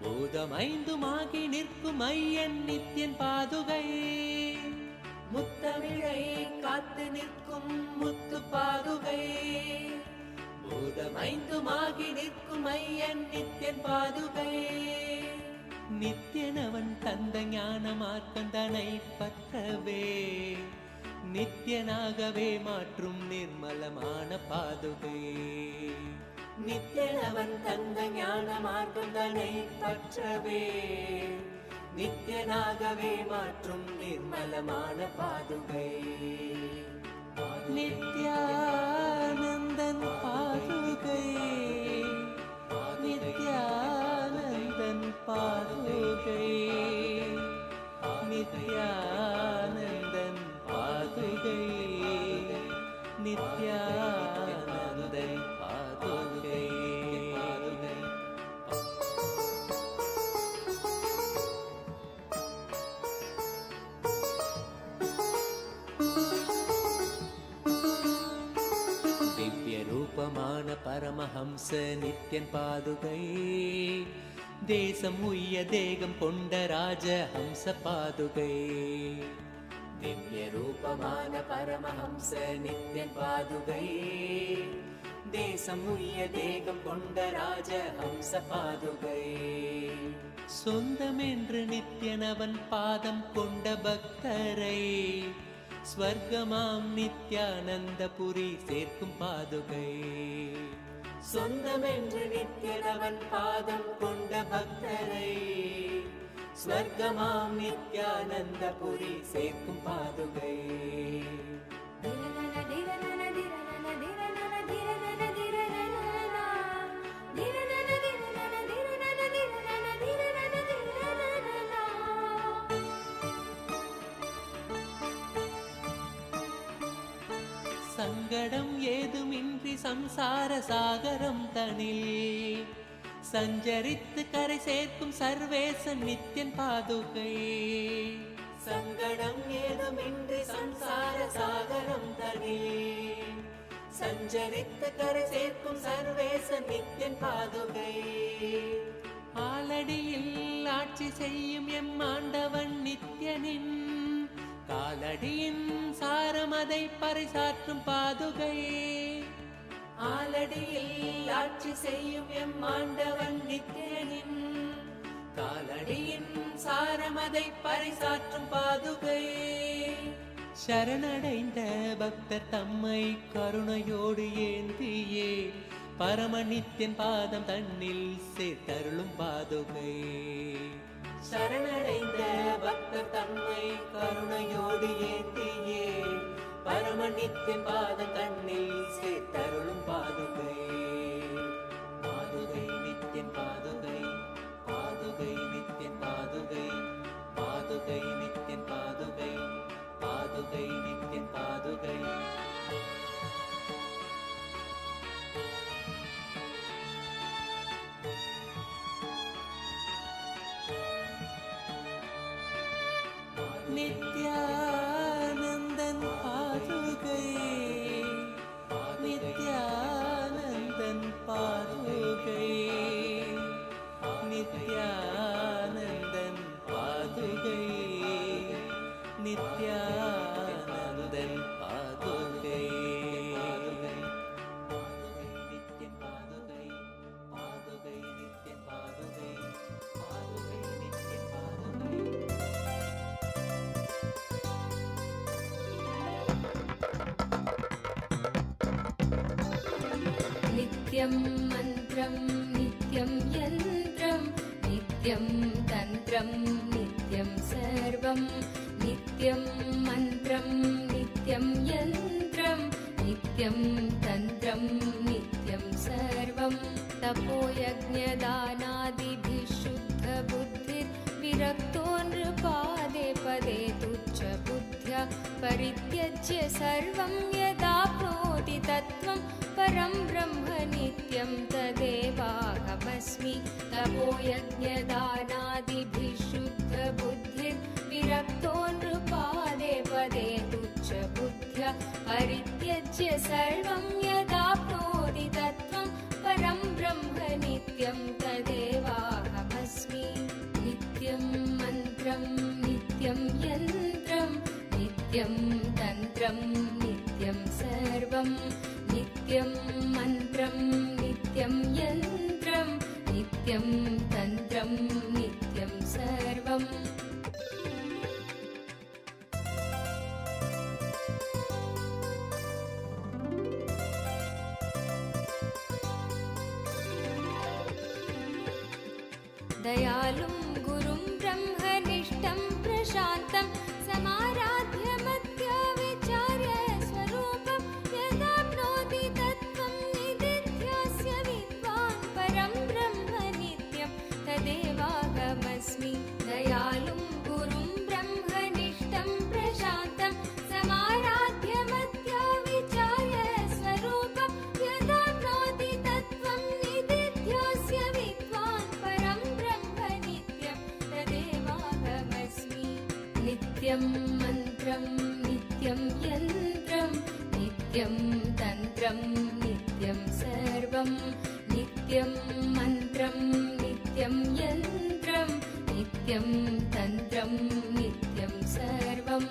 [SPEAKER 3] பூதமைந்துமாகி நிற்கும் ஐயன் நித்யன் பாதுகை. முத்தமிழை காத்து நிற்கும் முத்து பாதுகை, பூதமைந்துமாகி நிற்கும் ஐயன் நித்யன் பாதுகை. நித்யனவன் தந்த ஞான மார்க்கந்தனை பற்றவே, நித்யனாகவே மாற்றும் நிர்மலமான பாதுகை. நித்யனவன் தந்த ஞான மார்க்கம் தன்னை பற்றவே, நித்யனாகவே மாற்றும் நிர்மலமான பாதுகை. நித்யானந்தன் பாதுகை, நித்யானந்தன் பாதுகை, நித்யானந்தன் பாதுகை, நித்யானந்தன் பாதுகை. திவ்ய ரூபமான பரமஹம்ச நித்யன் பாதுகை, தேசம் உய்ய தேகம் கொண்ட ராஜ ஹம்ச பாதுகை. திவ்ய ரூபமான பரமஹம்ச நித்யன் பாதுகை, தேசம் உய்ய தேகம் கொண்ட ராஜ ஹம்ச பாதுகை. சொந்தமென்று நித்யனவன் பாதம் கொண்ட பக்தரை, ஸ்வர்க்கமாம் நித்யானந்தபுரி சேர்க்கும் பாதுகை. சொந்தமென்று நித்யனவன் பாதம் கொண்ட பக்தரை, ஸ்வர்க்கமாம் நித்யானந்தபுரி சேர்க்கும் பாதுகை. சங்கடம் ஏதுமின்றி சம்சார சாகரம் தனில் சஞ்சரித்து கரை சேர்க்கும் சர்வேசன் நித்யன் பாதுகை சங்கடம் ஏதுமின்றி சம்சார சாகரம் தனில் சஞ்சரித்து கரை சேர்க்கும் சர்வேசன் நித்யன் பாதுகை ஆலடியில் ஆட்சி செய்யும் எம் ஆண்டவன் நித்யனின் காலடியின் சாரமதை பறைசாற்றும் பாதுகை ஆலடியில் ஆட்சி செய்யும் எம் ஆண்டவன் நித்யனின் காலடியின் சாரமதை பறைசாற்றும் பாதுகை சரணடைந்த பக்தர் தம்மை கருணையோடு ஏந்தியே பரமநித்யன் பாதம் தன்னில் சேர்த்தருளும் பாதுகை சரணடைந்த பக்தர் தம்மை கருணையோடு ஏந்தியே பரமநித்யன் பாதம் தன்னில் சேர்த்தருளும் பாதுகை பாதுகை நித்யன் பாதுகை பாதுகை நித்யன் பாதுகை பாதுகை நித்யன் பாதுகை பாதுகை நித்யன் பாதுகை நித்யானந்தன் பாதுகை நித்யானந்தன் பாதுகை நித்யானந்தன் பாதுகை நித்யானந்தன் பாதுகை நித்யன் பாதுகை பாதுகை நித்யன் பாதுகை பாதுகை நித்யன் பாதுகை
[SPEAKER 4] नित्यं मन्त्रं नित्यं यन्त्रं नित्यं तन्त्रं नित्यं सर्वं नित्यं मन्त्रं नित्यं यन्त्रं नित्यं तन्त्रं नित्यं सर्वं तपोयज्ञदानादिभिः शुद्धबुद्धिर्विरक्तो नृपादे पदे तुच्छबुद्ध्या परित्यज्य सर्वं यदाप्नोति तत्त्वं परं ब्रह्म नित्यं तदेवाहमस्मि तपोयज्ञदानादिभिः शुद्धबुद्धिर्विरक्तो नृपादे पदे तुच्छबुद्ध्या परित्यज्य सर्वं यदाप्नोति तत्त्वं परं ब्रह्म नित्यं तदेवाहमस्मि नित्यं मन्त्रं नित्यं यन्त्रं नित्यं तन्त्रं नित्यं सर्वं नित्यं मन्त्रं नित्यं यन्त्रं नित्यं तन्त्रं नित्यं सर्वम् दयालुं गुरुं ब्रह्मनिष्ठं प्रशान्तं समाराध्य मत्या विचार्य स्वरूपं यदाप्नोति तत्त्वं निदिध्यास्य विद्वान् परं ब्रह्म नित्यं तदेवाहमस्मि दयालुं गुरुं ब्रह्मनिष्ठं प्रशान्तं समाराध्य मत्या विचार्य स्वरूपं यदाप्नोति तत्त्वं निदिध्यास्य विद्वान् परं ब्रह्म नित्यं तदेवाहमस्मि नित्यं मन्त्रं नित्यं यन्त्रं नित्यं तन्त्रं नित्यं सर्वं नित्यं मन्त्रं नित्यं यन्त्रं नित्यं तन्त्रं नित्यं सर्वम्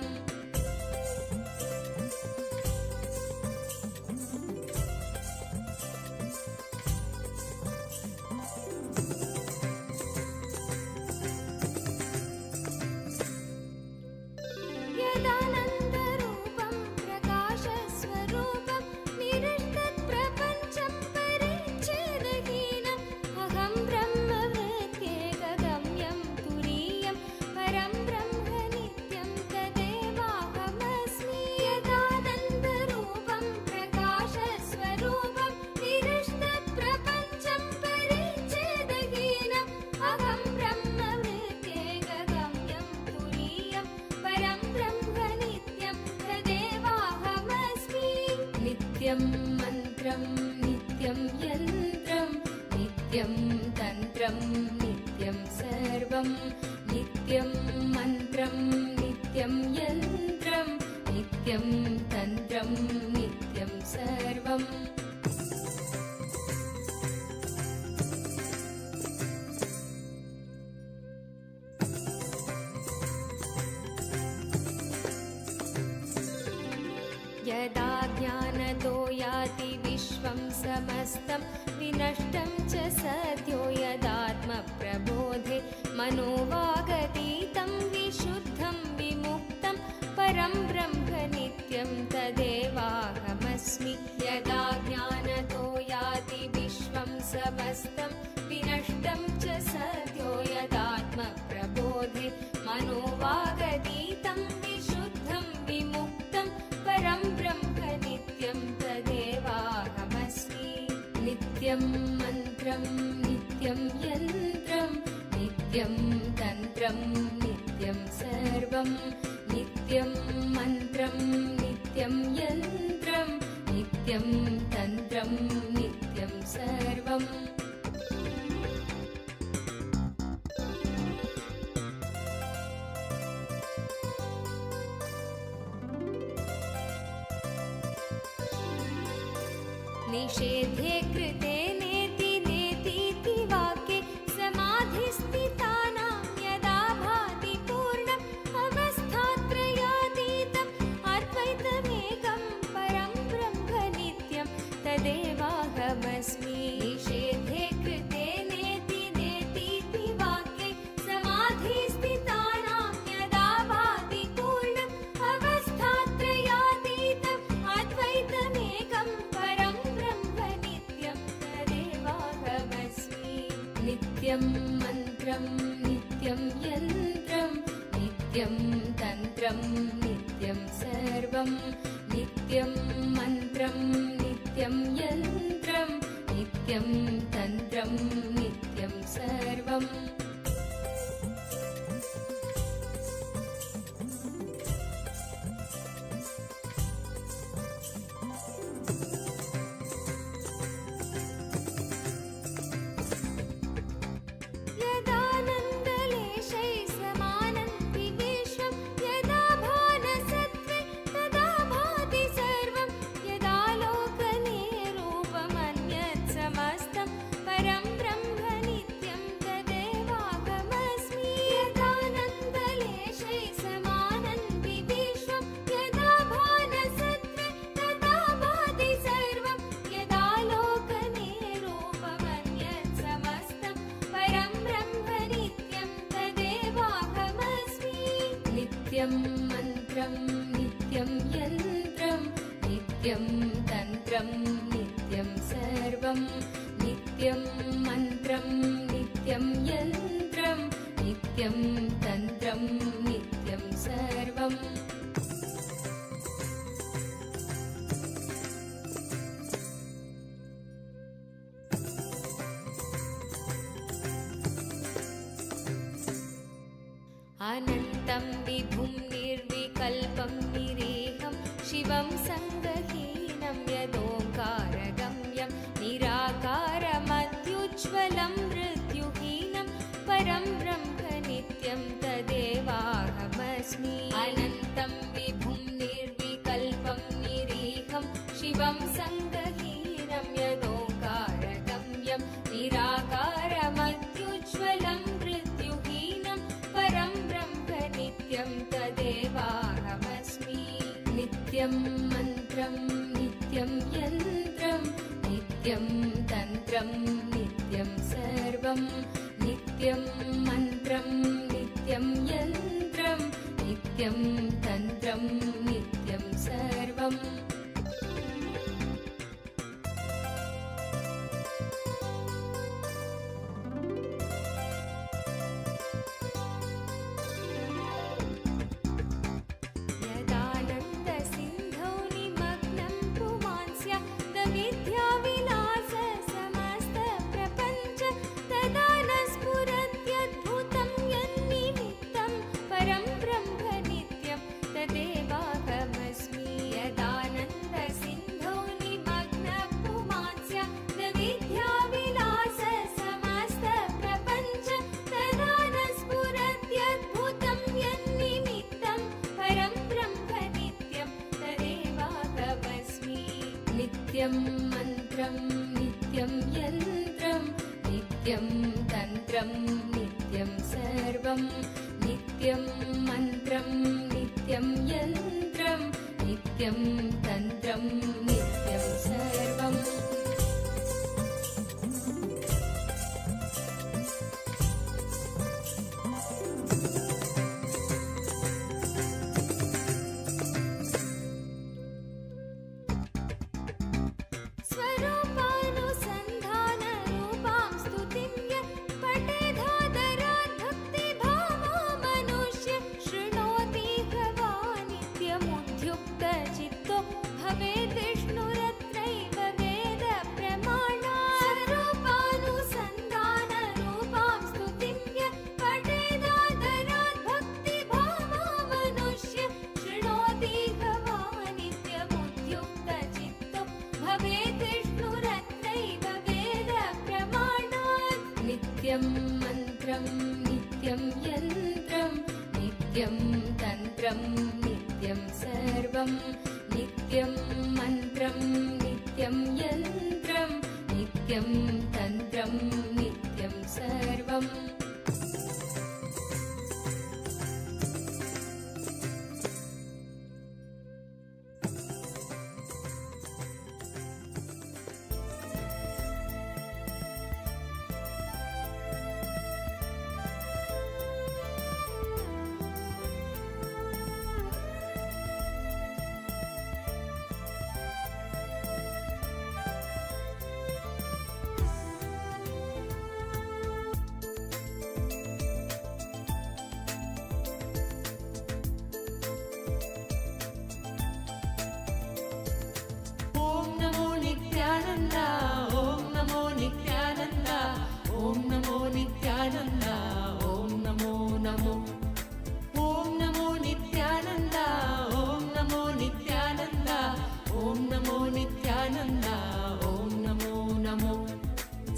[SPEAKER 4] यदानन्दरूपं प्रकाशस्वरूपं निरस्तत्प्रपञ्चं परिच्छेदहीनम् अहं ब्रह्मवृत्त्येकगम्यं तुरीयं परं ब्रह्म नित्यं तदेवाहमस्मि यदानन्दरूपं प्रकाशस्वरूपं निरस्तत्प्रपञ्चं परिच्छेदहीनम् अहं ब्रह्मवृत्त्येकगम्यं तुरीयं परं ब्रह्म नित्यं तदेवाहमस्मि नित्यं मन्त्रं नित्यं यन्त्रं नित्यं तन्त्रं नित्यं सर्वं नित्यं मन्त्रं नित्यं यन्त्रं नित्यं तन्त्रं नित्यं सर्वम् यदा ज्ञानतो याति विश्वं समस्तं विनष्टं च सद्यो यदात्मप्रबोधे मनोवागतीतं विशुद्धं विमुक्तं परं ब्रह्म नित्यं तदेवाहमस्मि यदा ज्ञानतो याति विश्वं समस्तं विनष्टं च सद्यो यदात्मप्रबोधे मनोवागतीतं विशुद्धं विमुक्तं परं ब्रह्म नित्यं तदेवाहमस्मि नित्यं मन्त्रं नित्यं यन्त्रं नित्यं तन्त्रं नित्यं सर्वं नित्यं मन्त्रं नित्यं यन्त्रं नित्यं तन्त्रं नित्यं सर्वम् निषेधे कृते नेति नेतीति वाक्ये समाधिस्थितानां यदा भाति पूर्णम् अवस्थात्रयातीतम् अद्वैतमेकं परं ब्रह्म नित्यं तदेवाहमस्मि निषेधे कृते नेति नेतीति वाक्ये समाधिस्थितानां यदा भाति पूर्णम् अवस्थात्रयातीतम् अद्वैतमेकं परं नित्यं मन्त्रं नित्यं यन्त्रं नित्यं तन्त्रं नित्यं सर्वं नित्यं मन्त्रं नित्यं यन्त्रं नित्यं तन्त्रं नित्यं सर्वम् नित्यं मन्त्रं नित्यं यन्त्रं नित्यं तन्त्रं नित्यं सर्वं नित्यं मन्त्रं नित्यं यन्त्रं नित्यं तन्त्रं नित्यं सर्वम् अनन्तं विभुं निर्विकल्पं निरेहं शिवं सङ्गहीनं यदोङ्कारगम्यं निराकारमत्युज्ज्वलं मृत्युहीनं परं ब्रह्म नित्यं तदेवाहमस्मि अनन्तं विभुं निर्विकल्पं निरेहं शिवं सङ्गहीनं यदोङ्कारगम्यं निराकारमत्युज्ज्वलं मृत्युहीनं परं नित्यं तदेवाहमस्मि नित्यं मन्त्रं नित्यं यन्त्रं नित्यं तन्त्रं नित्यं सर्वं नित्यं मन्त्रं नित्यं यन्त्रं नित्यं तन्त्रं नित्यं सर्वम् तदेवा नित्यं मन्त्रं नित्यं यन्त्रं नित्यं तन्त्रं नित्यं सर्वं नित्यं मन्त्रं नित्यं यन्त्रं नित्यं तन्त्रं नित्यं सर्वम् नित्यं मन्त्रं नित्यं यन्त्रं नित्यं तन्त्रं नित्यं सर्वं नित्यं मन्त्रं नित्यं यन्त्रं नित्यं तन्त्रं नित्यं सर्वम्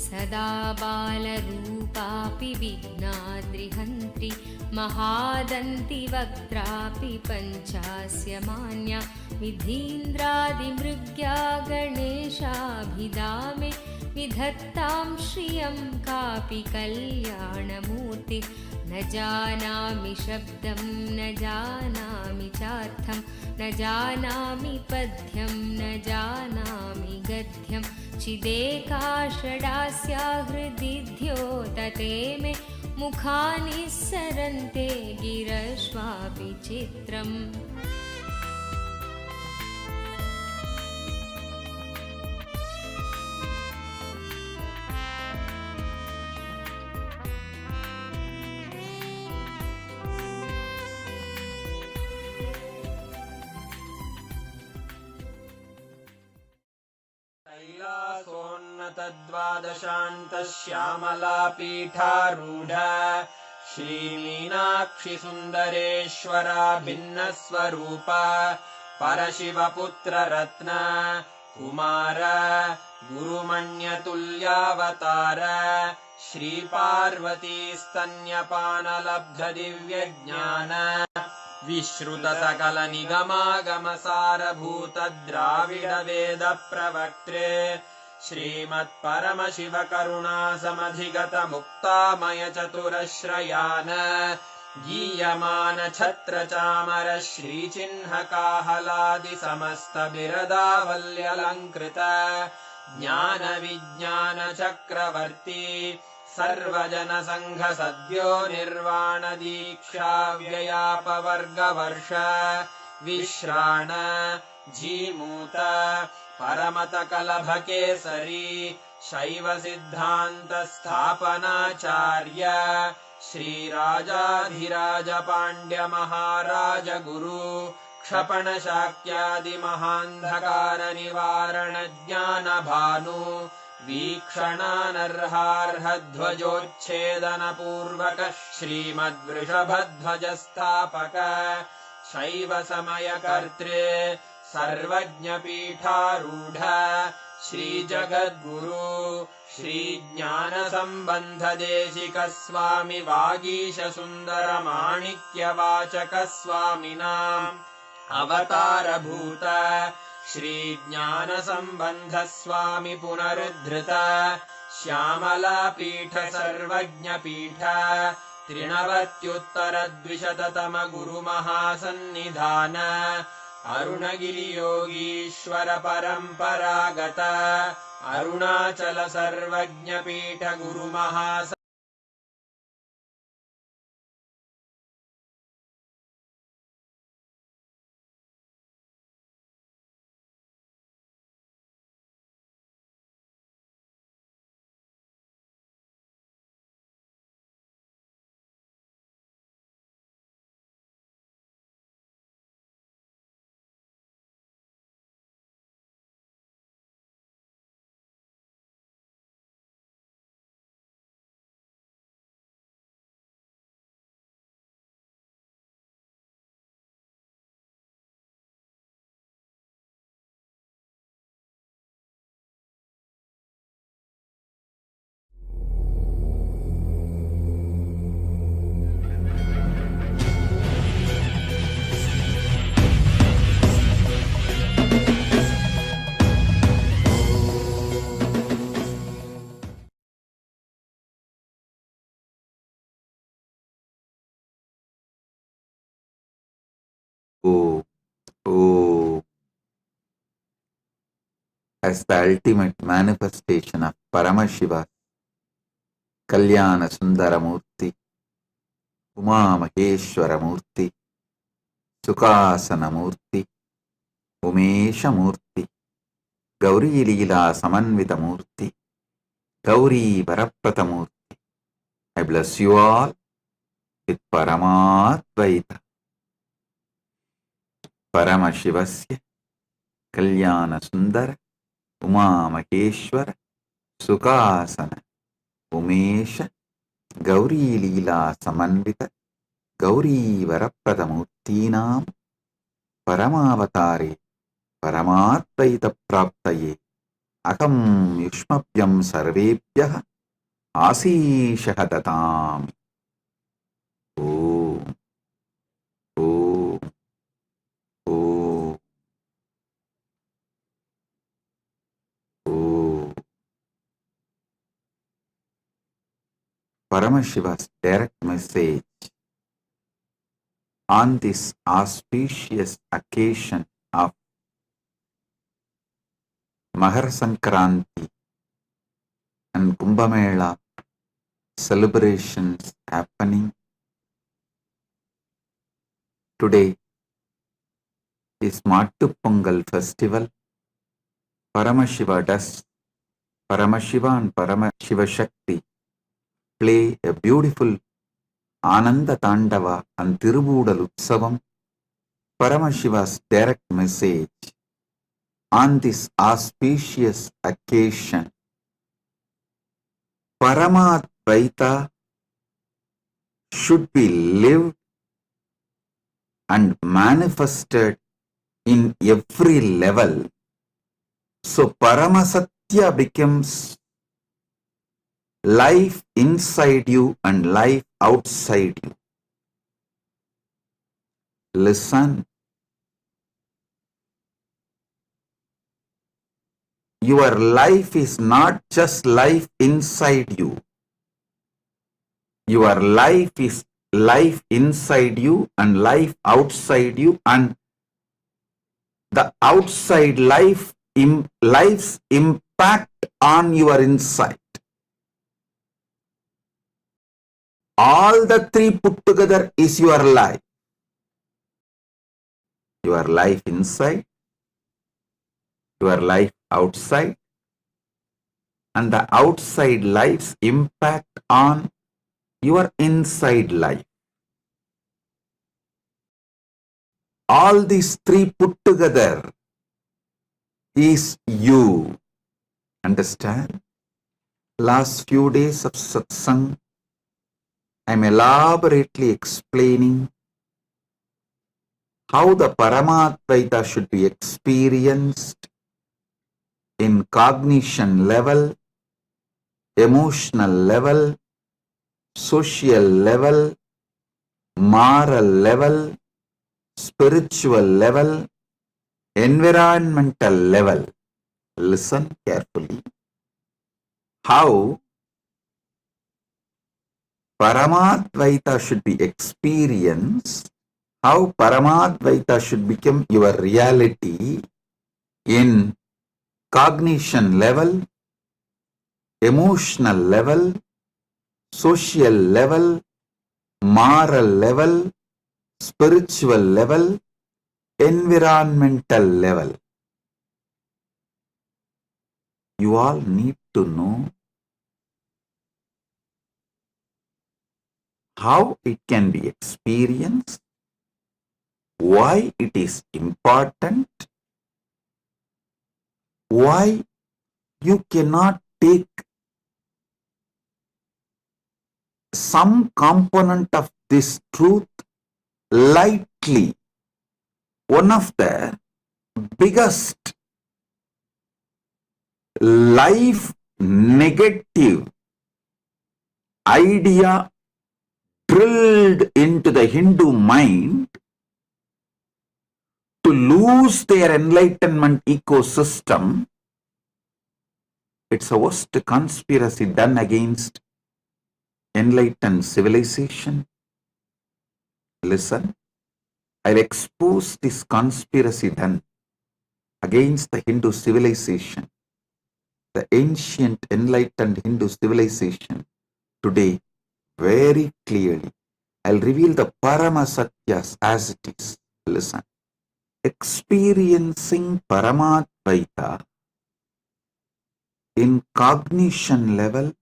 [SPEAKER 4] सदा बालरूपापि विघ्नाद्रिहन्त्रि महादन्ति वक्त्रापि पञ्चास्य मान्या विधीन्द्रादिमृग्या गणेशाभिधामे विधत्तां श्रियं कापि कल्याणमूर्ति न जानामि शब्दं न जानामि चार्थं न जानामि पद्यं न जानामि गद्यं चिदेका षडास्या हृदि द्योतते मे मुखानि सरन्ते गिरश्वापि चित्रम्
[SPEAKER 3] कैलासोन्नतद्वादशान्तश्यामला पीठारूढ श्रीमीनाक्षि सुन्दरेश्वरा भिन्नस्वरूप परशिवपुत्ररत्न कुमार गुरुमण्यतुल्यावतार श्रीपार्वतीस्तन्यपानलब्धदिव्यज्ञान विश्रुतसकलनिगमागमसारभूतद्राविडवेदप्रवक्त्रे श्रीमत्परमशिवकरुणासमधिगतमुक्तामयचतुरश्रयान गीयमान छत्रचामर श्रीचिह्नकाहलादिसमस्तबिरदावल्यलङ्कृत ज्ञानविज्ञानचक्रवर्ती सर्वजनसङ्घसद्यो निर्वाणदीक्षाव्ययापवर्गवर्ष विश्राण जीमूत परमतकलभकेसरी शैवसिद्धान्तस्थापनाचार्य श्रीराजाधिराजपाण्ड्यमहाराजगुरु क्षपणशाक्यादिमहान्धकारनिवारणज्ञानभानु वीक्षणानर्हार्हध्वजोच्छेदनपूर्वक श्रीमद्वृषभध्वजस्थापक शैवसमयकर्त्रे सर्वज्ञपीठारूढ श्रीजगद्गुरु श्रीज्ञानसम्बन्धदेशिकस्वामि वागीशसुन्दरमाणिक्यवाचकस्वामिनाम् अवतारभूत श्रीज्ञानसम्बन्धस्वामि पुनरुद्धृत श्यामलापीठ सर्वज्ञपीठ त्रिणवत्युत्तरद्विशततम गुरुमहासन्निधान अरुणगिरियोगीश्वर परम्परागत Arunachal सर्वज्ञपीठ गुरुमहास
[SPEAKER 5] Oh, oh, as the ultimate manifestation of Paramashiva, Kalyana Sundaramurti, Uma Maheshwaramurti, Sukhasanamurti, Umeshamurti, Gauri Leela Samanvitamurti, Gauri Varapratamurti. I bless you all with Paramadvaita. Paramashivasya, Kalyana Sundara, Uma Maheshwara, Sukhasana, Umesha, Gauri Leela Samanvita, Gauri Varapratamurtinam, Paramavatare, Paramadvaita Praptaye, Akam Yushmapyam Sarvebhyah, Asishah Datam. Om, Om, Om, Om. Paramashiva's direct message on this auspicious occasion of Mahar Sankranti and Kumbh Mela celebrations happening today is Mattu Pongal festival. Paramashiva and Paramashiva Shakti play a beautiful Ananda Tandava and Tirubudal Utsavam. Paramashiva's direct message on this auspicious occasion. Paramadvaita should be lived and manifested in every level. So Paramasatya becomes life inside you and life outside you. Listen. Your life is not just life inside you. Your life is life inside you and life outside you, and the outside life's impact on your inside. All the three put together is your life. Your life inside, your life outside, and the outside life's impact on your inside life. All these three put together is you. Understand? Last few days of satsang, I'm elaborately explaining how the Paramadvaita should be experienced in cognition level, emotional level, social level, moral level, spiritual level, environmental level. Listen carefully. How Paramadvaita should be experienced, how Paramadvaita should become your reality in cognition level, emotional level, social level, moral level, spiritual level, environmental level. You all need to know how it can be experienced, why it is important, why you cannot take some component of this truth lightly. One of the biggest life negative idea drilled into the Hindu mind to lose their enlightenment ecosystem, it's a worst conspiracy done against enlightened civilization. Listen, I'll expose this conspiracy done against the Hindu civilization, the ancient enlightened Hindu civilization today very clearly. I'll reveal the Parama Satyas as it is. Listen, experiencing Paramadvaita in cognition level,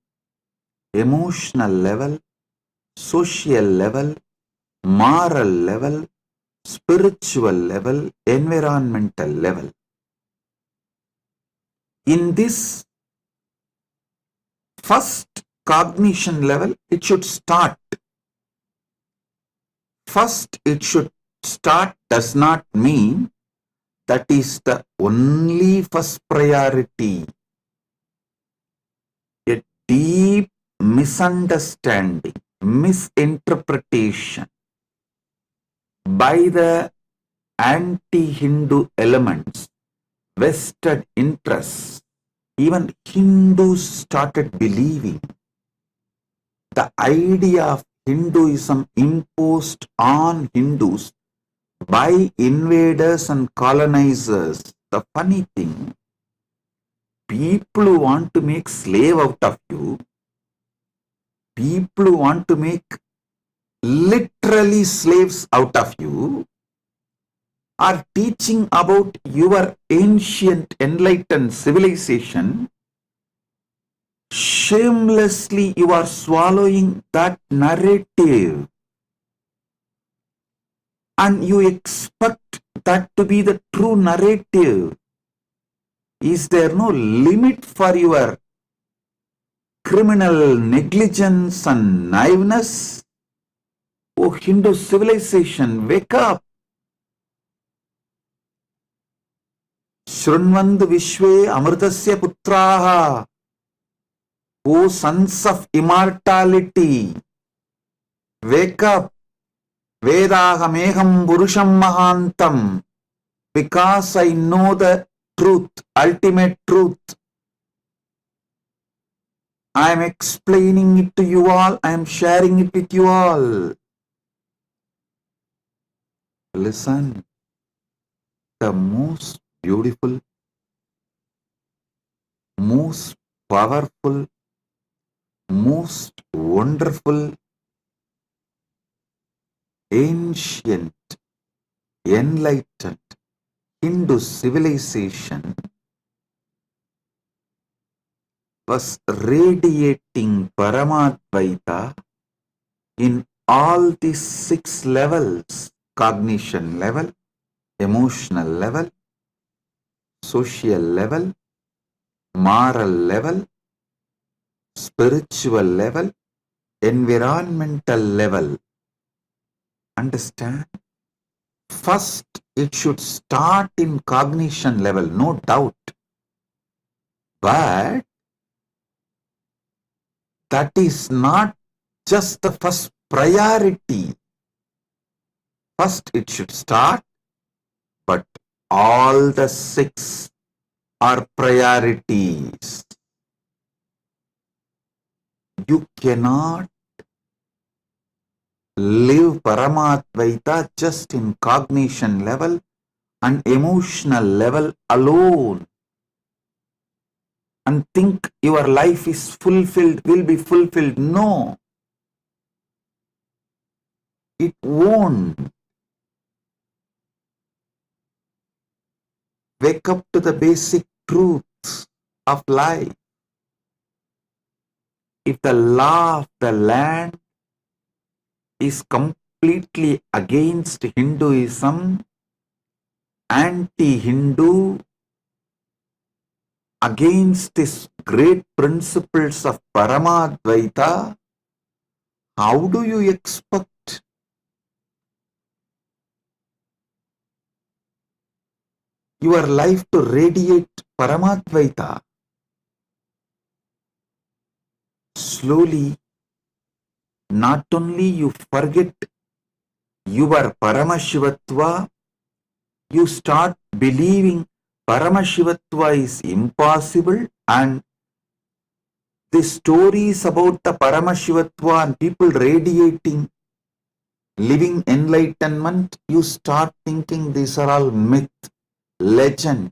[SPEAKER 5] emotional level, social level, moral level, spiritual level, environmental level. In this first cognition level, it should start. First, it should start does not mean that is the only first priority. A deep misunderstanding, misinterpretation by the anti-Hindu elements, vested interests. Even Hindus started believing the idea of Hinduism imposed on Hindus by invaders and colonizers. The funny thing, people who want to make slave out of you, people who want to make literally slaves out of you, are teaching about your ancient enlightened civilization. Shamelessly you are swallowing that narrative and you expect that to be the true narrative. Is there no limit for your criminal negligence and naiveness? Oh Hindu civilization, wake up! Shrunvandu Vishwe Amritasya Putraha. O sons of immortality, wake up. Vedahameham Purusham Mahantam. Because I know the truth, ultimate truth. I am explaining it to you all. I am sharing it with you all. Listen, the most beautiful, most powerful, most wonderful, ancient, enlightened Hindu civilization was radiating Paramadvaita in all these 6 levels: cognition level, emotional level, social level, moral level, spiritual level, environmental level. Understand? First, it should start in cognition level, no doubt. But that is not just the first priority. First, it should start, but all the six are priorities. You cannot live Paramadvaita just in cognition level and emotional level alone and think your life is fulfilled, will be fulfilled. No, it won't. Wake up to the basic truths of life. If the law of the land is completely against Hinduism, anti-Hindu, against these great principles of Paramadvaita, how do you expect your life to radiate Paramadvaita? Slowly, not only you forget your Paramashivatva, you start believing Paramashivatva is impossible, and the stories about the Paramashivatva and people radiating, living enlightenment, you start thinking these are all myth, legend,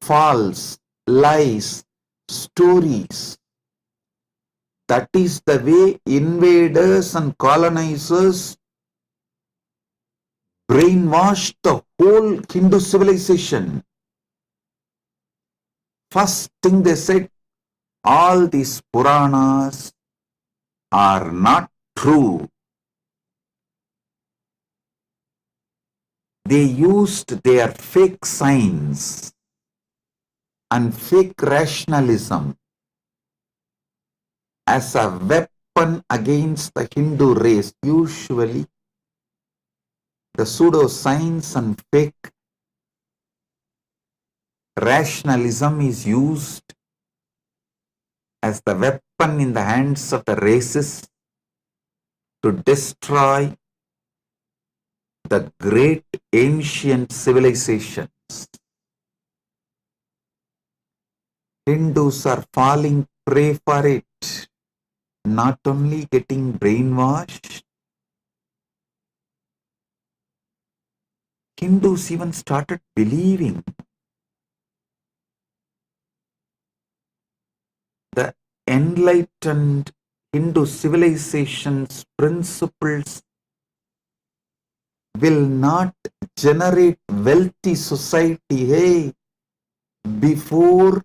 [SPEAKER 5] false, lies, stories. That is the way invaders and colonizers brainwashed the whole Hindu civilization. First thing they said, all these Puranas are not true. They used their fake science and fake rationalism as a weapon against the Hindu race. Usually, the pseudoscience and fake rationalism is used as the weapon in the hands of the races to destroy the great ancient civilizations. Hindus are falling prey for it, not only getting brainwashed. Hindus even started believing the enlightened Hindu civilization's principles will not generate wealthy society. Hey, before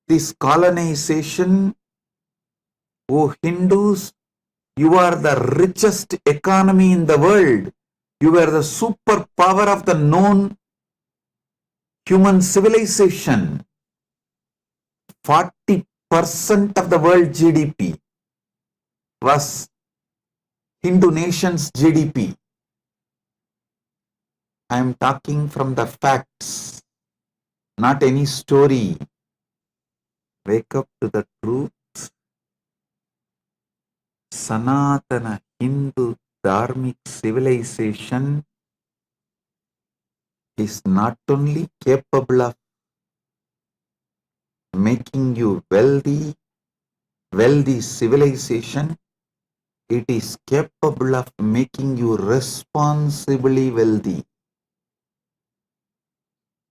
[SPEAKER 5] this colonization, oh Hindus, you are the richest economy in the world. You were the superpower of the known human civilization. 40% of the world GDP was Hindu nation's GDP. I am talking from the facts, not any story. Wake up to the truth. Sanatana Hindu Dharmic civilization is not only capable of making you wealthy civilization, it is capable of making you responsibly wealthy.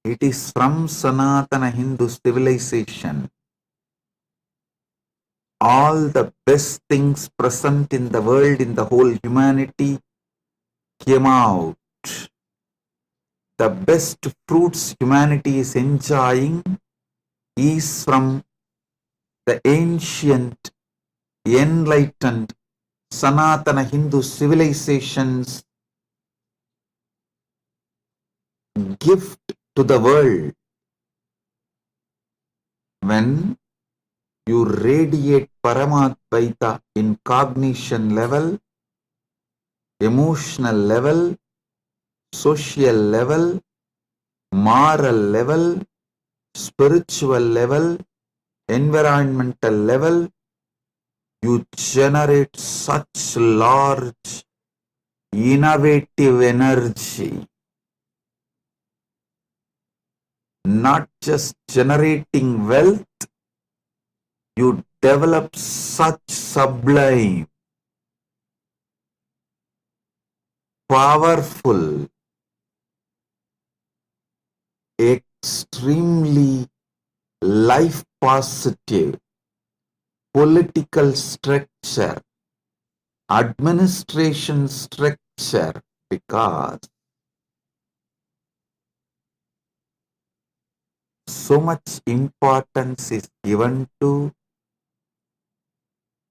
[SPEAKER 5] It is from Sanatana Hindu civilization. All the best things present in the world, in the whole humanity, came out. The best fruits humanity is enjoying is from the ancient, enlightened, Sanatana Hindu civilization's gift to the world. When you radiate Paramadvaita in cognition level, emotional level, social level, moral level, spiritual level, environmental level, you generate such large, innovative energy. not just generating wealth, you develop such sublime, powerful, extremely life positive political structure, administration structure, because so much importance is given to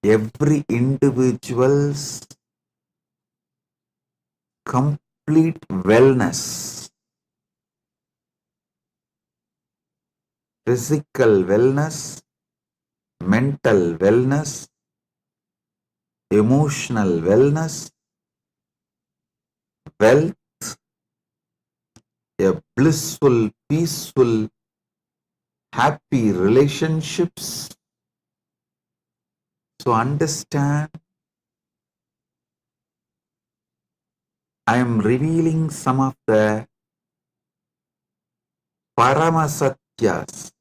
[SPEAKER 5] every individual's complete wellness, physical wellness, mental wellness, emotional wellness, wealth, a blissful, peaceful, happy relationships. So understand, I am revealing some of the Paramasatyas,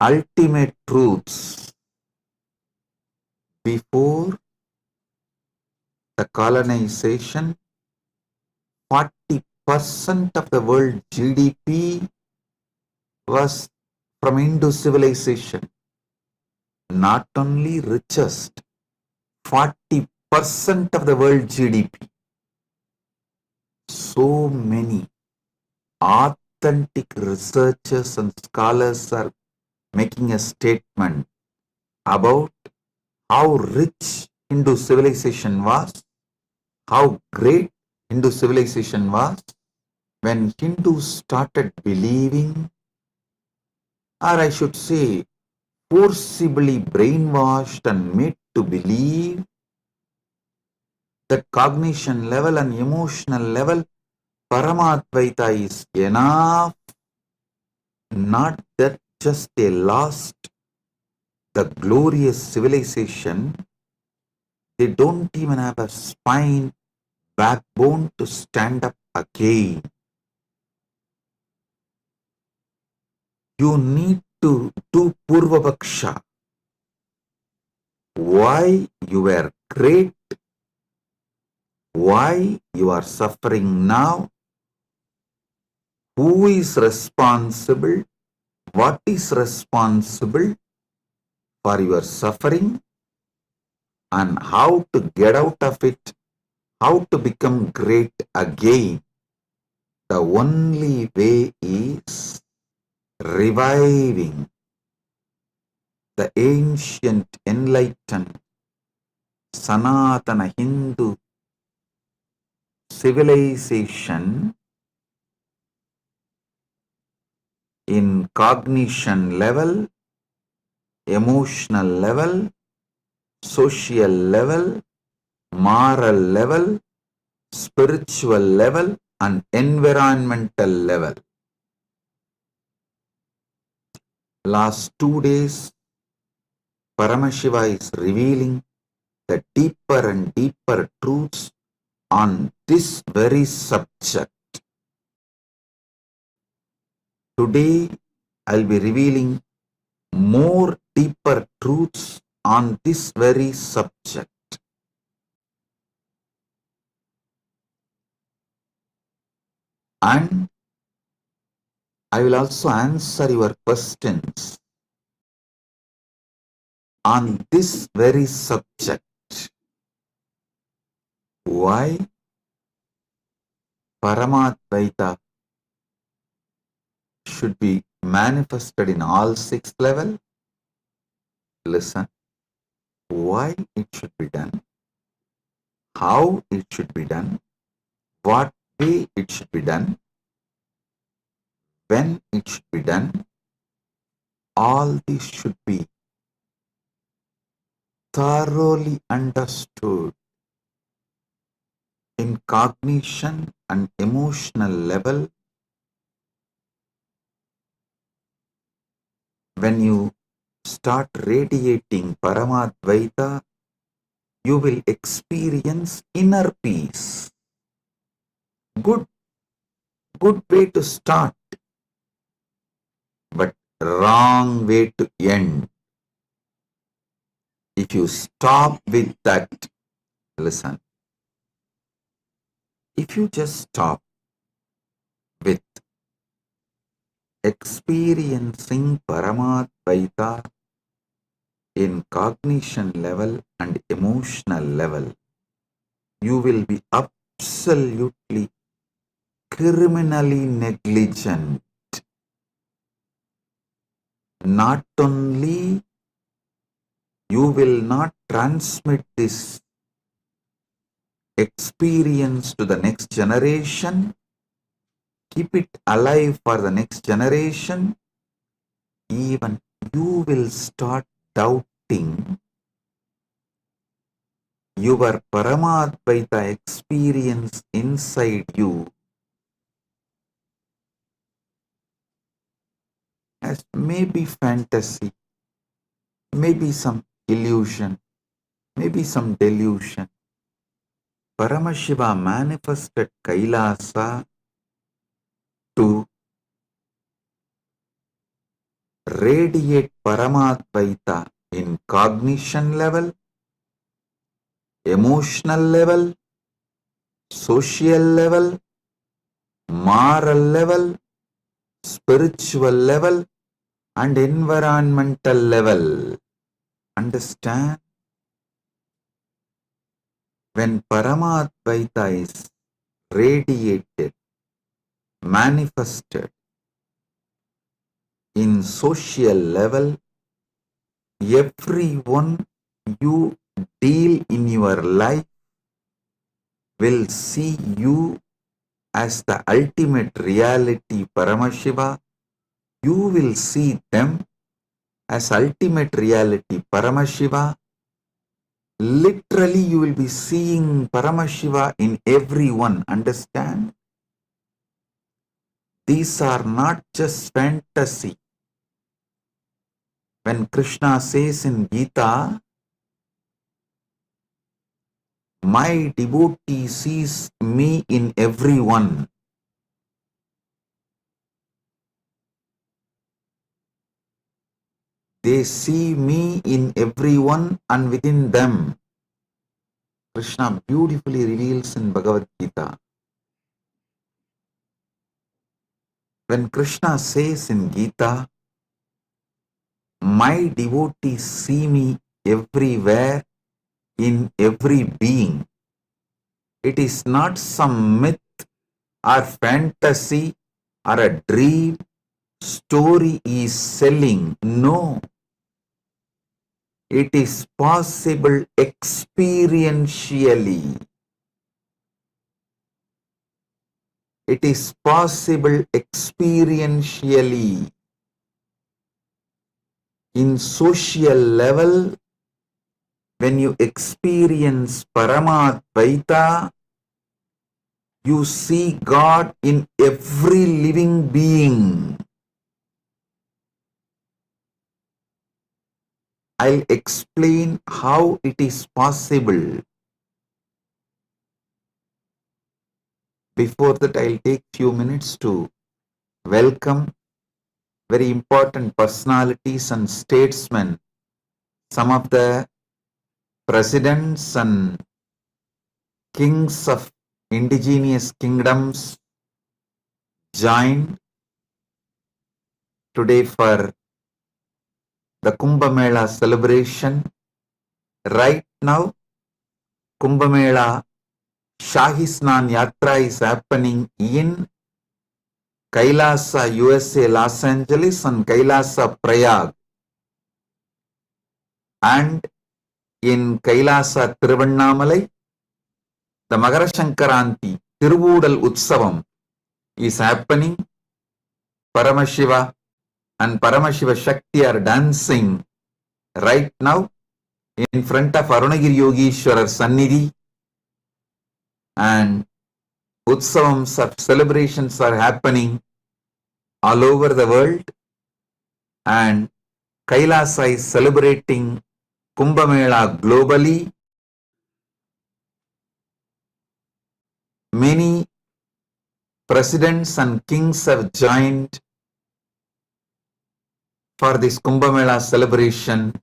[SPEAKER 5] ultimate truths before the colonization. 40% of the world GDP was from Hindu civilization. Not only richest, 40% of the world GDP. So many authentic researchers and scholars are making a statement about how rich Hindu civilization was, how great Hindu civilization was. When Hindus started believing, or I should say, forcibly brainwashed and made to believe that cognition level and emotional level, Paramadvaita is enough, not that just they lost the glorious civilization, they don't even have a spine, backbone to stand up again. You need to do Purvavaksha. Why you were great, why you are suffering now, who is responsible, what is responsible for your suffering, and how to get out of it, how to become great again. The only way is reviving the ancient enlightened Sanatana Hindu civilization in cognition level, emotional level, social level, moral level, spiritual level, and environmental level. Last 2 days, Paramashiva is revealing the deeper and deeper truths on this very subject. Today, I'll be revealing more deeper truths on this very subject. And I will also answer your questions on this very subject. Why Paramadvaita should be manifested in all 6 levels? Listen, why it should be done, how it should be done, what way it should be done, when it should be done. All this should be thoroughly understood in cognition and emotional level. When you start radiating Paramadvaita, you will experience inner peace. Good way to start. wrong way to end. If you stop with that, listen, if you just stop with experiencing Paramadvaita in cognition level and emotional level, you will be absolutely criminally negligent. Not only you will not transmit this experience to the next generation, keep it alive for the next generation, even you will start doubting your Paramadvaita experience inside you as maybe fantasy, maybe some illusion, maybe some delusion. Paramashiva manifested Kailasa to radiate Paramadvaita in cognition level, emotional level, social level, moral level, spiritual level, and environmental level. Understand? When Paramadvaita is radiated, manifested in social level, everyone you deal in your life will see you as the ultimate reality Paramashiva. You will see them as ultimate reality Paramashiva. Literally, you will be seeing Paramashiva in everyone. Understand? These are not just fantasy. When Krishna says in Gita, my devotee sees me in everyone. They see me in everyone and within them. Krishna beautifully reveals in Bhagavad Gita. When Krishna says in Gita, my devotees see me everywhere, in every being, it is not some myth or fantasy or a dream story is selling. No. It is possible experientially. It is possible experientially. In social level, when you experience Paramadvaita, you see God in every living being. I'll explain how it is possible. Before that, I'll take few minutes to welcome very important personalities and statesmen, some of the presidents and kings of indigenous kingdoms joined today for the Kumbh Mela celebration. Right now, Kumbh Mela Shahi Snan Yatra is happening in KAILASA, USA, Los Angeles, and KAILASA, Prayag. And in KAILASA, Tiruvannamalai, the Magara Shankaranti, Tiruvudal Utsavam is happening. Paramashiva and Paramashiva Shakti are dancing right now in front of Arunagiri Yogeshwarar Sannidhi, and Utsavams of celebrations are happening all over the world, and Kailasa is celebrating Kumbh Mela globally. Many presidents and kings have joined for this Kumbh Mela celebration,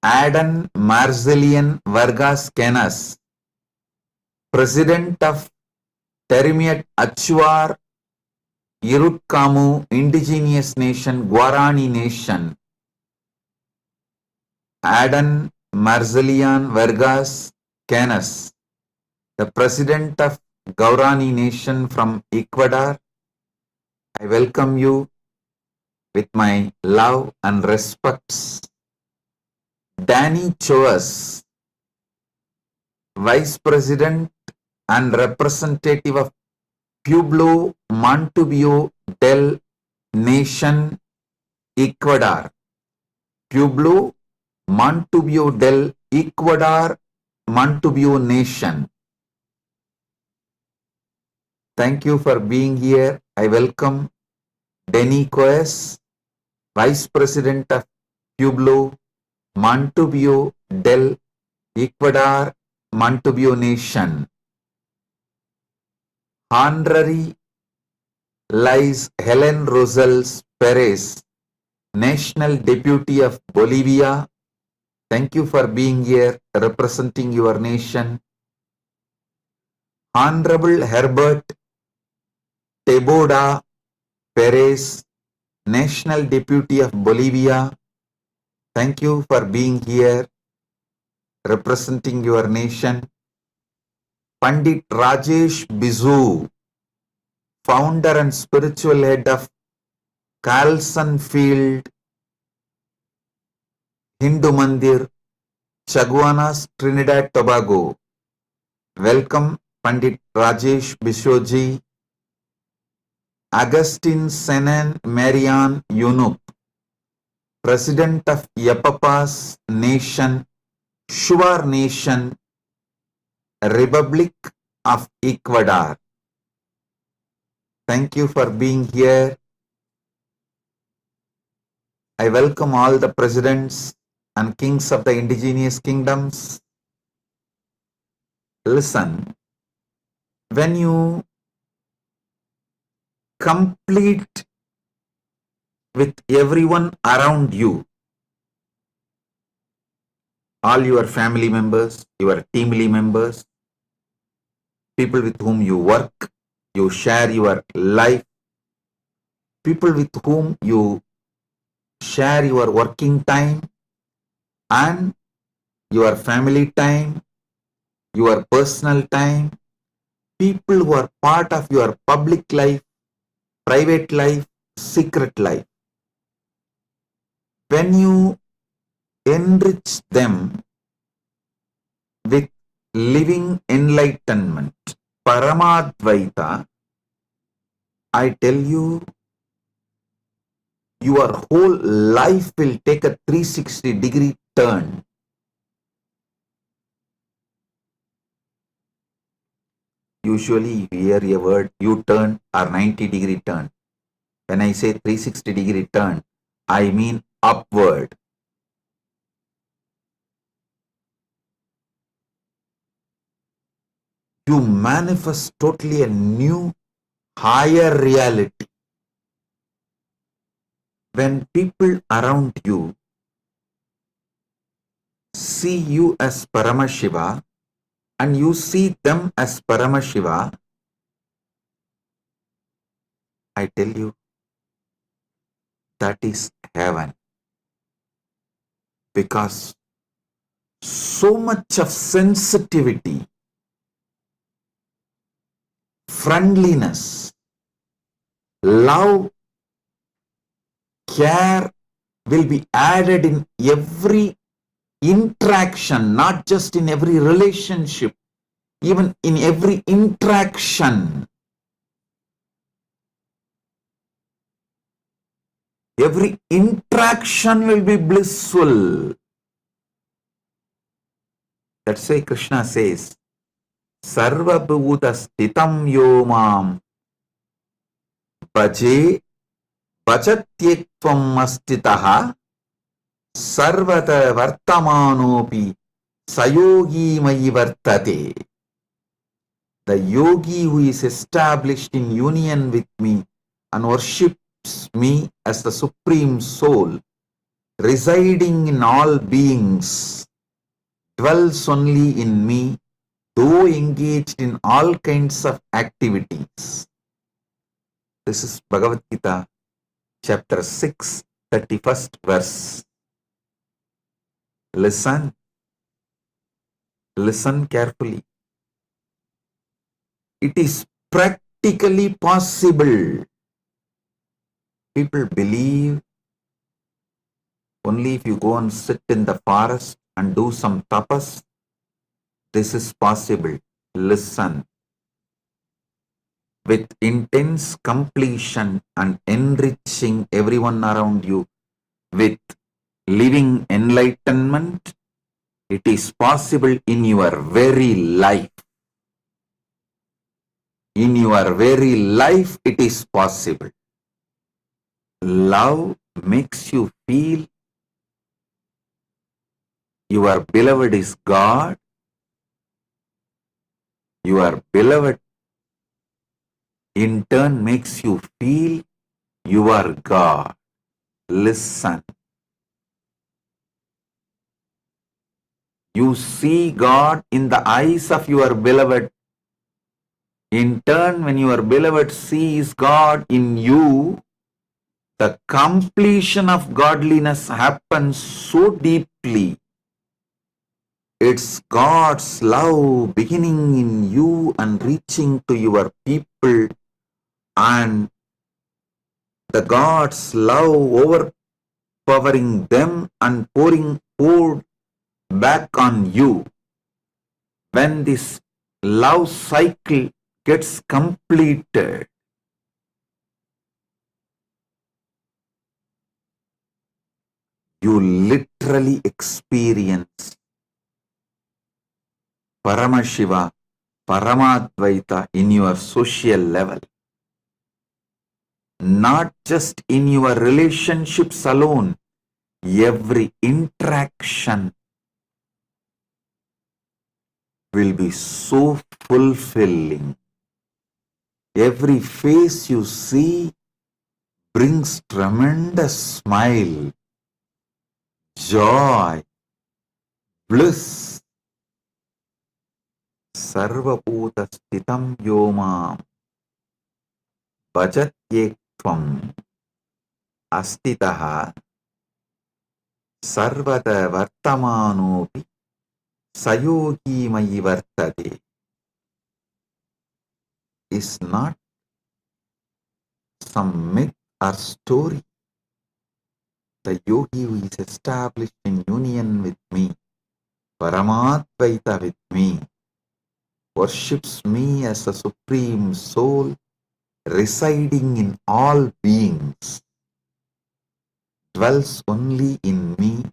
[SPEAKER 5] Adan Marzelian Vargas Canas, President of Terimiat Achuar Irutkamu Indigenous Nation, Guarani Nation. Adan Marzelian Vargas Canas, the President of Guarani Nation from Ecuador. I welcome you with my love and respects. Danny Choas, Vice President and Representative of Pueblo Montubio del Nation, Ecuador. Pueblo Montubio del Ecuador, Montubio Nation. Thank you for being here. I welcome Denny Coes, Vice President of Pueblo Montubio del Ecuador, Montubio Nation. Honorary Liz Helen Rosales Perez, National Deputy of Bolivia. Thank you for being here, representing your nation. Honorable Herbert Teboda Perez, National Deputy of Bolivia. Thank you for being here, representing your nation. Pandit Rajesh Bizu, Founder and Spiritual Head of Carlson Field Hindu Mandir, Chaguanas, Trinidad, Tobago. Welcome, Pandit Rajesh Bishoji. Augustine Senan Marian Yunup, President of Yapapas Nation, Shuar Nation, Republic of Ecuador. Thank you for being here. I welcome all the presidents and kings of the indigenous kingdoms. Listen, when you complete with everyone around you, all your family members, your team members, people with whom you work, you share your life, people with whom you share your working time and your family time, your personal time, people who are part of your public life, private life, secret life. When you enrich them with living enlightenment, Paramadvaita, I tell you, your whole life will take a 360-degree turn. Usually you hear a word U-turn or 90-degree turn. When I say 360-degree turn, I mean upward. You manifest totally a new, higher reality. When people around you see you as Paramashiva and you see them as Paramashiva, I tell you, that is heaven. Because so much of sensitivity, friendliness, love, care will be added in every interaction, not just in every relationship, even in every interaction. Every interaction will be blissful. That's why Krishna says, Sarva Bhuta Stitam Yomam Bhaje Bhajatyekvam Astitaha Sarvata Vartamanopi Sayogi Mayi Vartate. The yogi who is established in union with me and worships me as the Supreme Soul, residing in all beings, dwells only in me, though engaged in all kinds of activities. This is Bhagavad Gita, chapter 6, 31st verse. Listen carefully. It is practically possible. People believe only if you go and sit in the forest and do some tapas, this is possible. Listen. With intense completion and enriching everyone around you with living enlightenment, it is possible in your very life. In your very life, it is possible. Love makes you feel your beloved is God. Your beloved in turn makes you feel you are God. Listen. You see God in the eyes of your beloved. In turn, when your beloved sees God in you, the completion of godliness happens so deeply. It's God's love beginning in you and reaching to your people, and the God's love overpowering them and poured back on you. When this love cycle gets completed, you literally experience Paramashiva, Paramadvaita in your social level. Not just in your relationships alone, every interaction will be so fulfilling. Every face you see brings tremendous smile, joy, bliss. Sarvabhuta sthitam yomam bhajatyekvam astitaha sarvata vartamanopi sayogi mayi vartate is not some myth or story. The yogi who is established in union with me, Paramadvaita with me, worships me as a supreme soul residing in all beings, dwells only in me,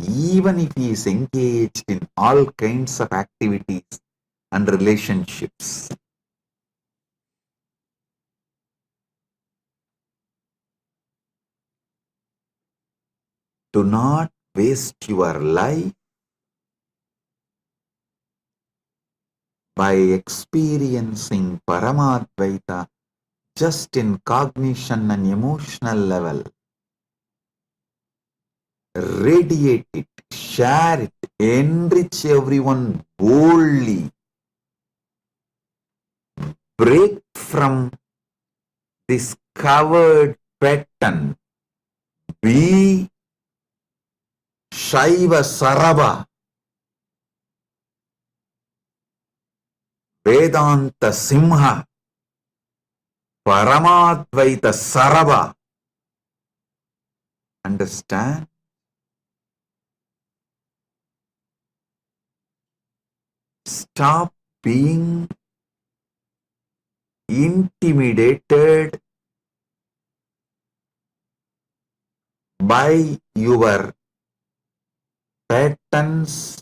[SPEAKER 5] even if he is engaged in all kinds of activities and relationships. Do not waste your life by experiencing Paramadvaita just in cognition and emotional level. Radiate it, share it, enrich everyone boldly. Break from this covered pattern. Be Shaiva Sarava, Vedanta Simha, Paramadvaita Sarava. Understand? Stop being intimidated by your patterns.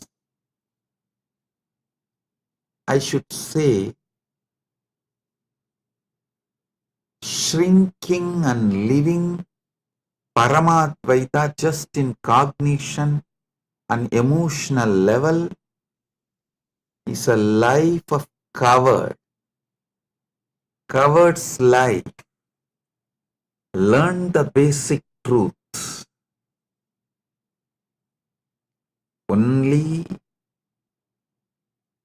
[SPEAKER 5] I should say, shrinking and living Paramadvaita just in cognition and emotional level is a life of covered's life. learn the basic truth. Only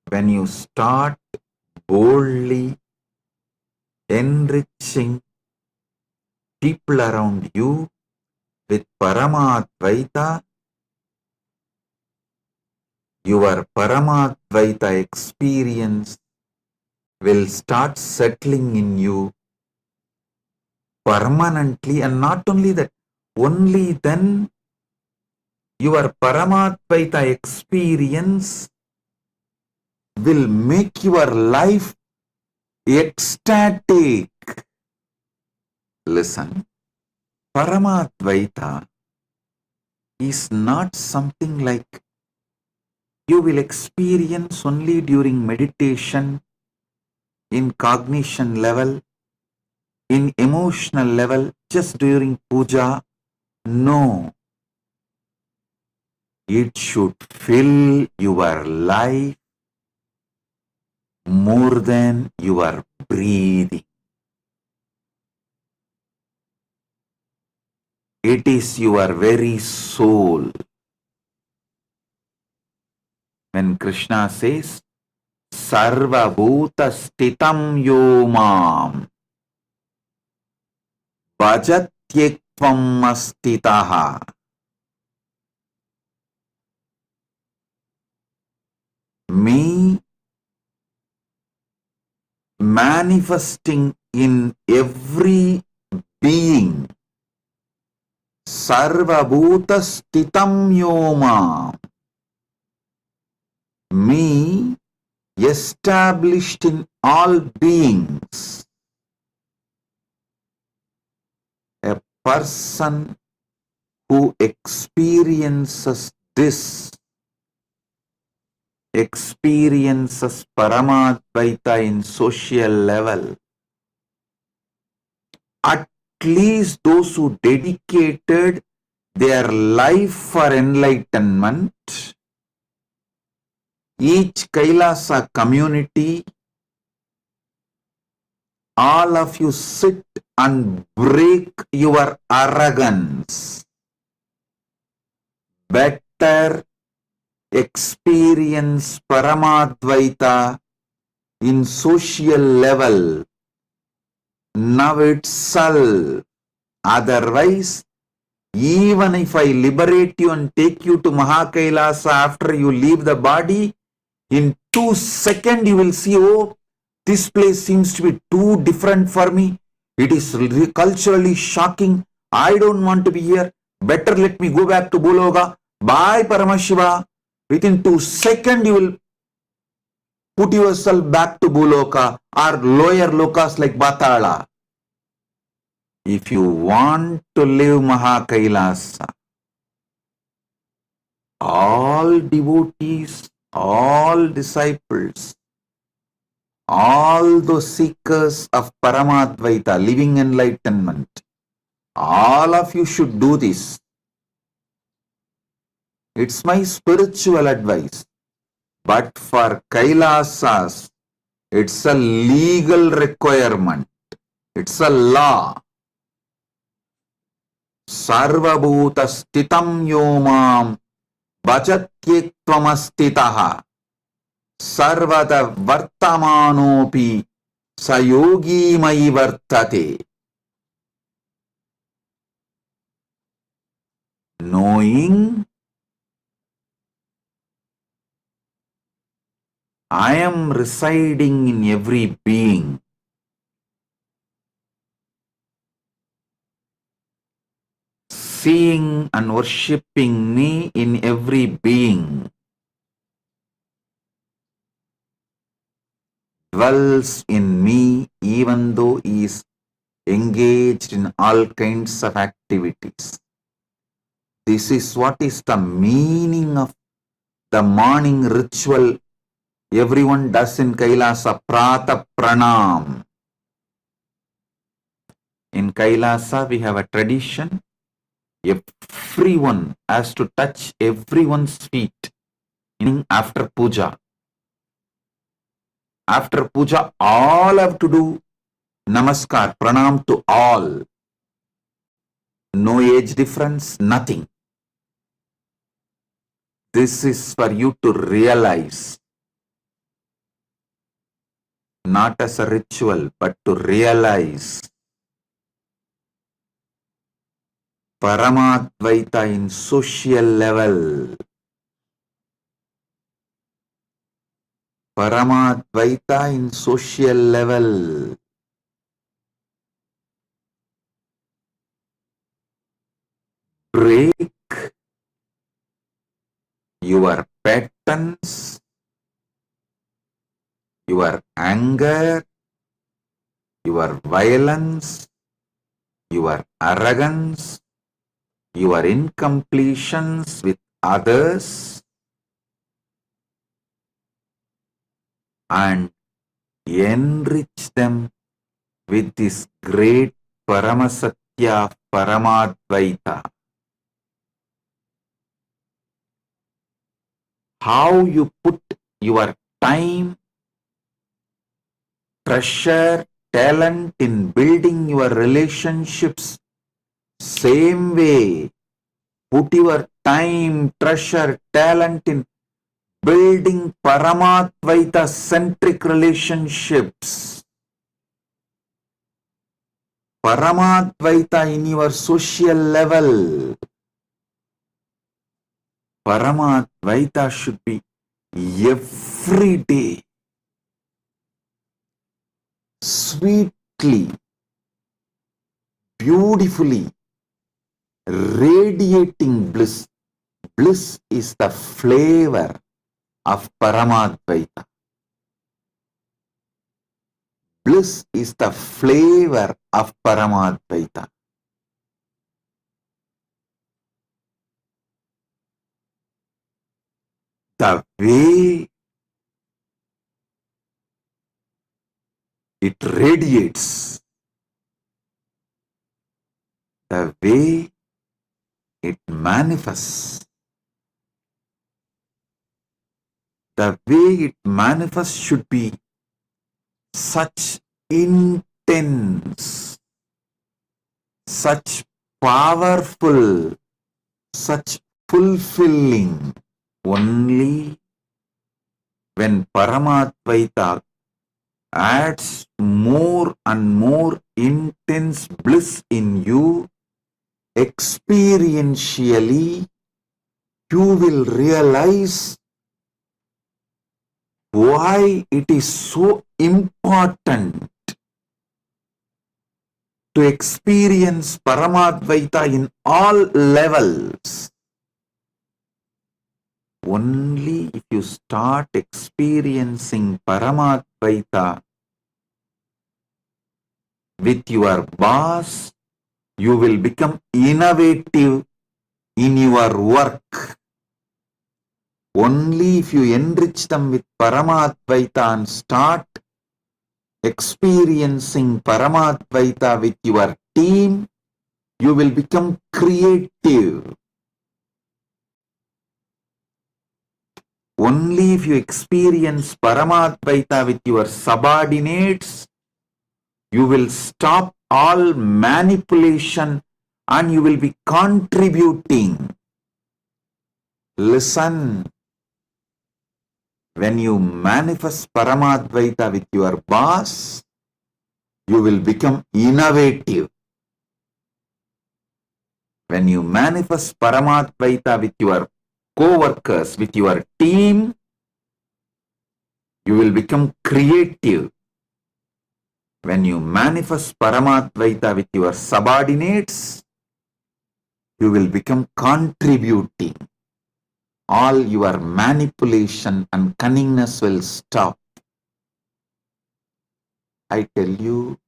[SPEAKER 5] when you start boldly enriching people around you with Paramadvaita, your Paramadvaita experience will start settling in you permanently, and not only that, only then your Paramadvaita experience will make your life ecstatic. Listen, Paramadvaita is not something like you will experience only during meditation, in cognition level, in emotional level, just during puja. No. It should fill your life more than your breathing. It is your very soul. When Krishna says, Sarva Bhuta Stitam Yomam Bhajatyekvam Astitaha. Me manifesting in every being. Sarva Bhuta Stitam Yomam. Me established in all beings. A person who experiences this, experiences Paramadvaita in social level. At least those who dedicated their life for enlightenment, each Kailasa community, all of you sit and break your arrogance. Better experience Paramadvaita in social level now itself. Otherwise, even if I liberate you and take you to Mahakailasa after you leave the body, in 2 seconds you will see, oh, this place seems to be too different for me. It is culturally shocking. I don't want to be here. Better let me go back to Buloga. Bye, Paramashiva. Within 2 seconds you will put yourself back to Buloka or lower lokas like Batala. If you want to live Mahakailasa, all devotees, all disciples, all those seekers of Paramadvaita, living enlightenment, all of you should do this. It's my spiritual advice. But for Kailasas, it's a legal requirement. It's a law. Sarvabhuta stitam yomam bhajatyektvamastitaha sarvada vartamanopi sayogi mai vartate. Knowing I am residing in every being. Seeing and worshipping me in every being. Dwells in me even though he is engaged in all kinds of activities. This is what is the meaning of the morning ritual everyone does in Kailasa, Prata Pranam. In Kailasa, we have a tradition. Everyone has to touch everyone's feet after puja. After puja, all have to do namaskar, pranam to all. no age difference, nothing. This is for you to realize, not as a ritual, but to realize Paramadvaita in social level. Paramadvaita in social level. Break your patterns, your anger, your violence, your arrogance, your incompletions with others, and enrich them with this great Paramasatya Paramadvaita. How you put your time, treasure, talent in building your relationships, same way, put your time, treasure, talent in building Paramadvaita centric relationships. Paramadvaita in your social level. Paramadvaita should be every day, sweetly, beautifully, radiating bliss. Bliss is the flavor of Paramadvaita. Bliss is the flavor of Paramadvaita. The way it radiates, the way it manifests, the way it manifests should be such intense, such powerful, such fulfilling. Only when Paramadvaita adds more and more intense bliss in you, experientially, you will realize why it is so important to experience Paramadvaita in all levels. Only if you start experiencing Paramadvaita with your boss, you will become innovative in your work. Only if you enrich them with Paramadvaita and start experiencing Paramadvaita with your team, you will become creative. Only if you experience Paramadvaita with your subordinates, you will stop all manipulation and you will be contributing. Listen, when you manifest Paramadvaita with your boss, you will become innovative. When you manifest Paramadvaita with your co-workers, with your team, you will become creative. When you manifest Paramadvaita with your subordinates, you will become contributing. All your manipulation and cunningness will stop. I tell you,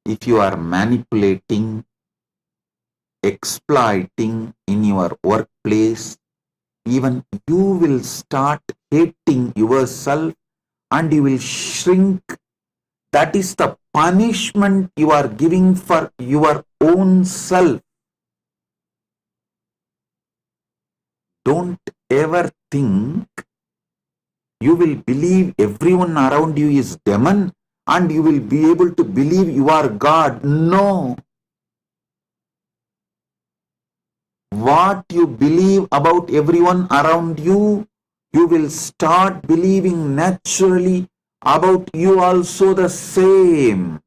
[SPEAKER 5] if you are manipulating, exploiting in your workplace, even you will start hating yourself and you will shrink. That is the punishment you are giving for your own self. Don't ever think you will believe everyone around you is demon and you will be able to believe you are God. No. what you believe about everyone around you, you will start believing naturally about you also the same.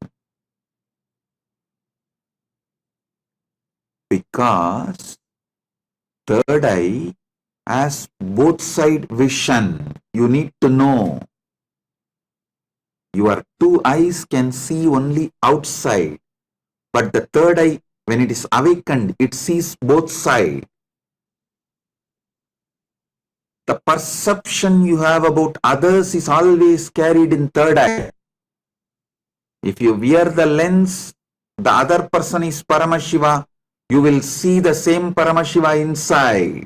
[SPEAKER 5] Because third eye has both side vision. You need to know. Your two eyes can see only outside, but the third eye, when it is awakened, it sees both sides. The perception you have about others is always carried in third eye. If you wear the lens, the other person is Paramashiva, you will see the same Paramashiva inside.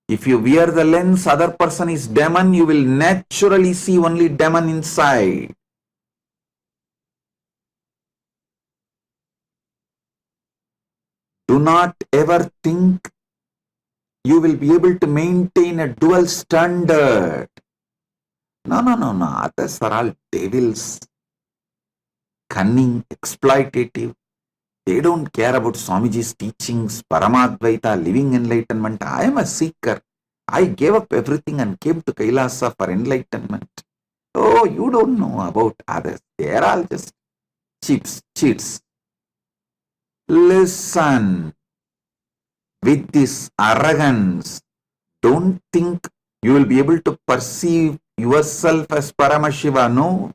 [SPEAKER 5] If you wear the lens, other person is demon, you will naturally see only demon inside. Do not ever think you will be able to maintain a dual standard. No. Others are all devils, cunning, exploitative. They don't care about Swamiji's teachings, Paramadvaita, living enlightenment. I am a seeker. I gave up everything and came to Kailasa for enlightenment. Oh, you don't know about others. They are all just cheats. Listen. With this arrogance, don't think you will be able to perceive yourself as Paramashiva. No.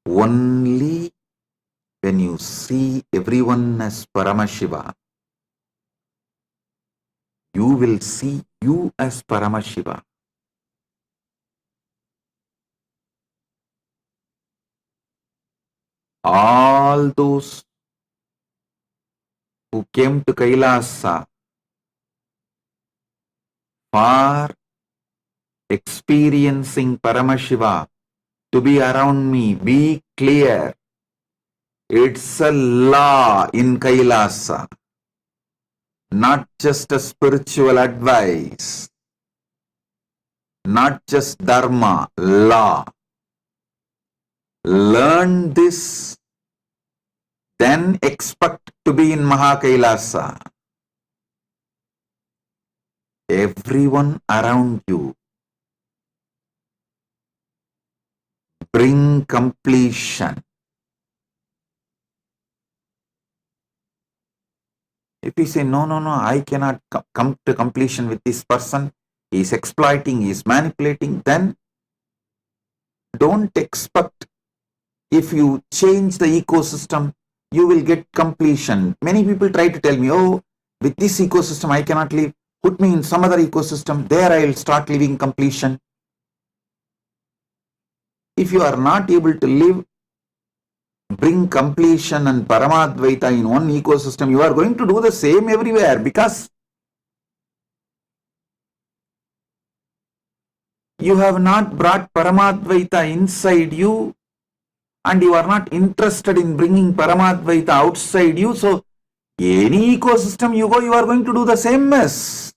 [SPEAKER 5] Only when you see everyone as Paramashiva, you will see you as Paramashiva. All those who came to Kailasa for experiencing Paramashiva to be around me, be clear. It's a law in Kailasa, not just a spiritual advice, not just dharma, law. Learn this, then expect to be in Mahakailasa. Everyone around you bring completion. If you say, no, I cannot come to completion with this person, he is exploiting, he is manipulating, then don't expect if you change the ecosystem, you will get completion. Many people try to tell me, oh, with this ecosystem I cannot live. Put me in some other ecosystem, there I will start living completion. If you are not able to live, bring completion and Paramadvaita in one ecosystem, you are going to do the same everywhere, because you have not brought Paramadvaita inside you and you are not interested in bringing Paramadvaita outside you. So, any ecosystem you go, you are going to do the same mess.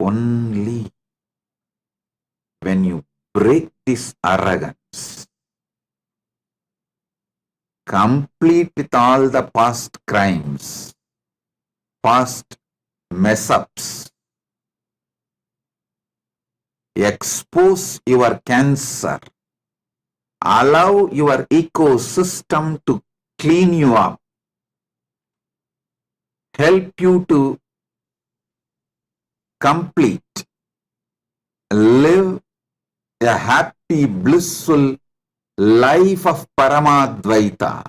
[SPEAKER 5] Only when you break this arrogance, complete with all the past crimes, past mess-ups, expose your cancer, allow your ecosystem to clean you up, help you to complete, live a happy, blissful life of Paramadvaita.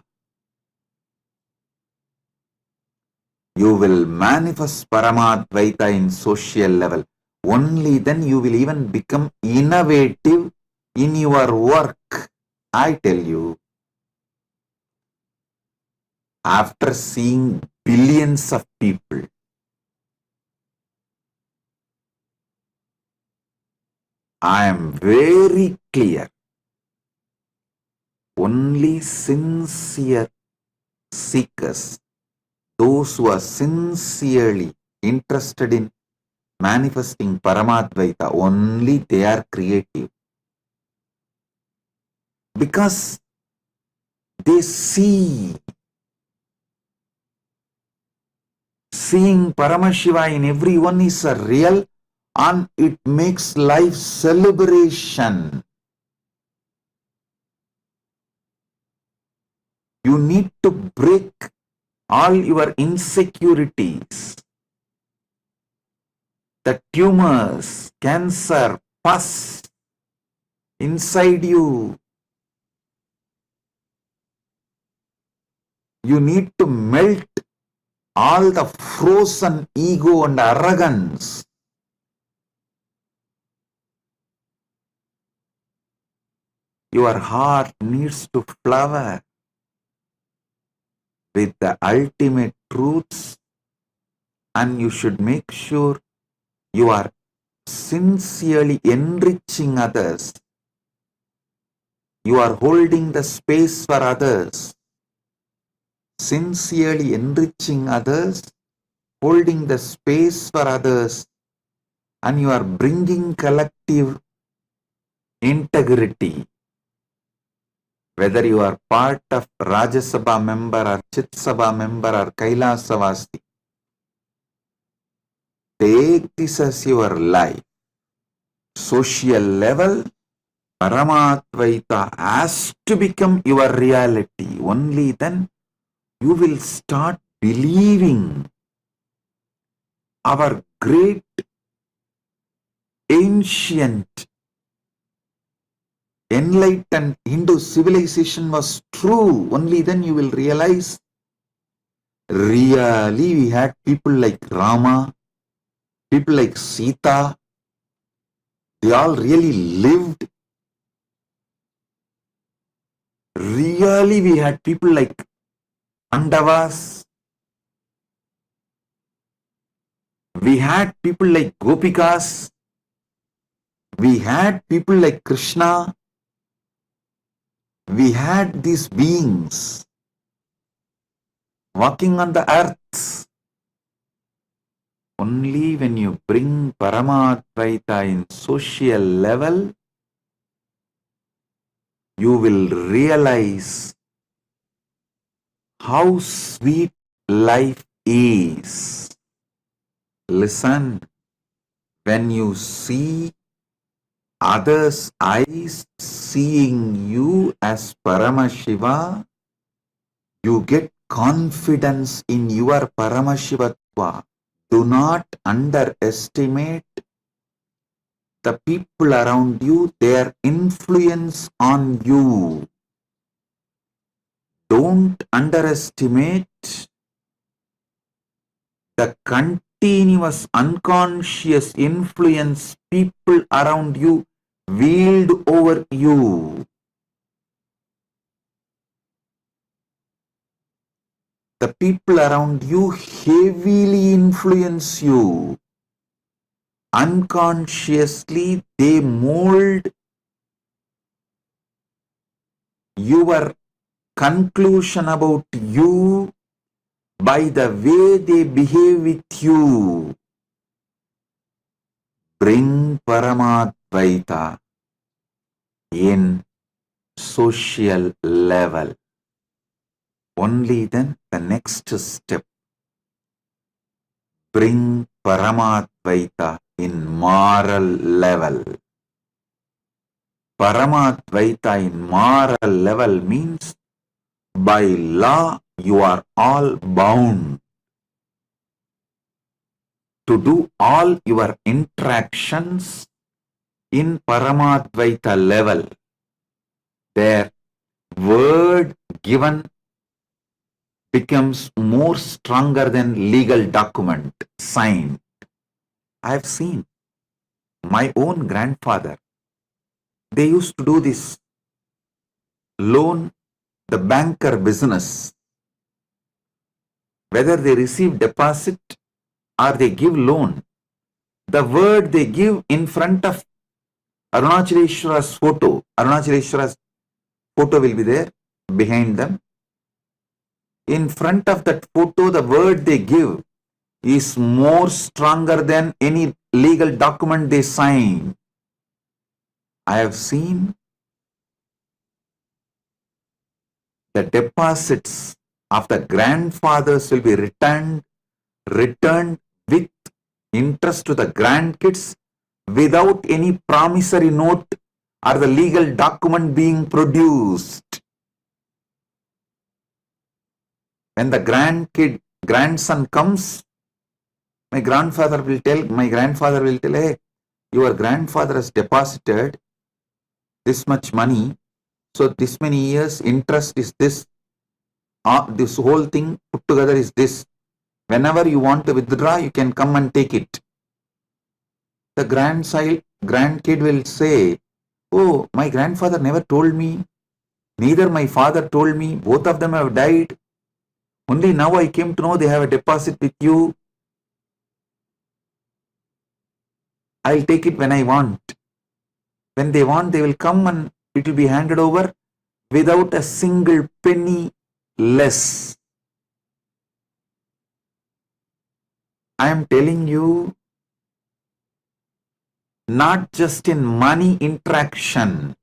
[SPEAKER 5] You will manifest Paramadvaita in social level. Only then you will even become innovative in your work. I tell you, after seeing billions of people, I am very clear. Only sincere seekers, those who are sincerely interested in manifesting Paramadvaita, only they are creative. Because They see. Seeing Paramashiva in everyone is a real, and it makes life celebration. You need to break all your insecurities, the tumors, cancer, pus inside you. You need to melt all the frozen ego and arrogance. Your heart needs to flower with the ultimate truths, and you should make sure you are sincerely enriching others. You are holding the space for others, sincerely enriching others, holding the space for others, and you are bringing collective integrity. Whether you are part of Rajya Sabha member or Chit Sabha member or Kailasa Vasti, take this as your life. Social level, Paramatvaita has to become your reality. Only then you will start believing our great ancient enlightened Hindu civilization was true. Only then you will realize really we had people like Rama, people like Sita. They all really lived. Really we had people like Pandavas. We had people like Gopikas. We had people like Krishna. We had these beings walking on the earth. Only when you bring Paramatvaita in social level, you will realize how sweet life is. Listen, when you see others' eyes seeing you as Paramashiva, you get confidence in your Paramashivatva. Do not underestimate the people around you, their influence on you. Don't underestimate the continuous unconscious influence people around you wield over you. The people around you heavily influence you. Unconsciously, they mold your conclusion about you by the way they behave with you. Bring Paramatvaita in social level. Only then the next step. Bring Paramatvaita in moral level. Paramatvaita in moral level means by law you are all bound to do all your interactions in Paramatvaita level. Their word given becomes more stronger than legal document signed. I have seen my own grandfather. They used to do this loan, the banker business. Whether they receive deposit or they give loan, the word they give in front of Arunachaleshwara's photo. Arunachaleshwara's photo will be there behind them. In front of that photo, the word they give is more stronger than any legal document they sign. I have seen the deposits of the grandfathers will be returned with interest to the grandkids without any promissory note or the legal document being produced. When the grandson comes, my grandfather will tell, hey, your grandfather has deposited this much money, so this many years interest is this, this whole thing put together is this. Whenever you want to withdraw, you can come and take it. The grandkid will say, oh, my grandfather never told me, neither my father told me, both of them have died. Only now I came to know they have a deposit with you. I'll take it when I want. When they want, they will come and it will be handed over without a single penny less. I am telling you, not just in money interaction,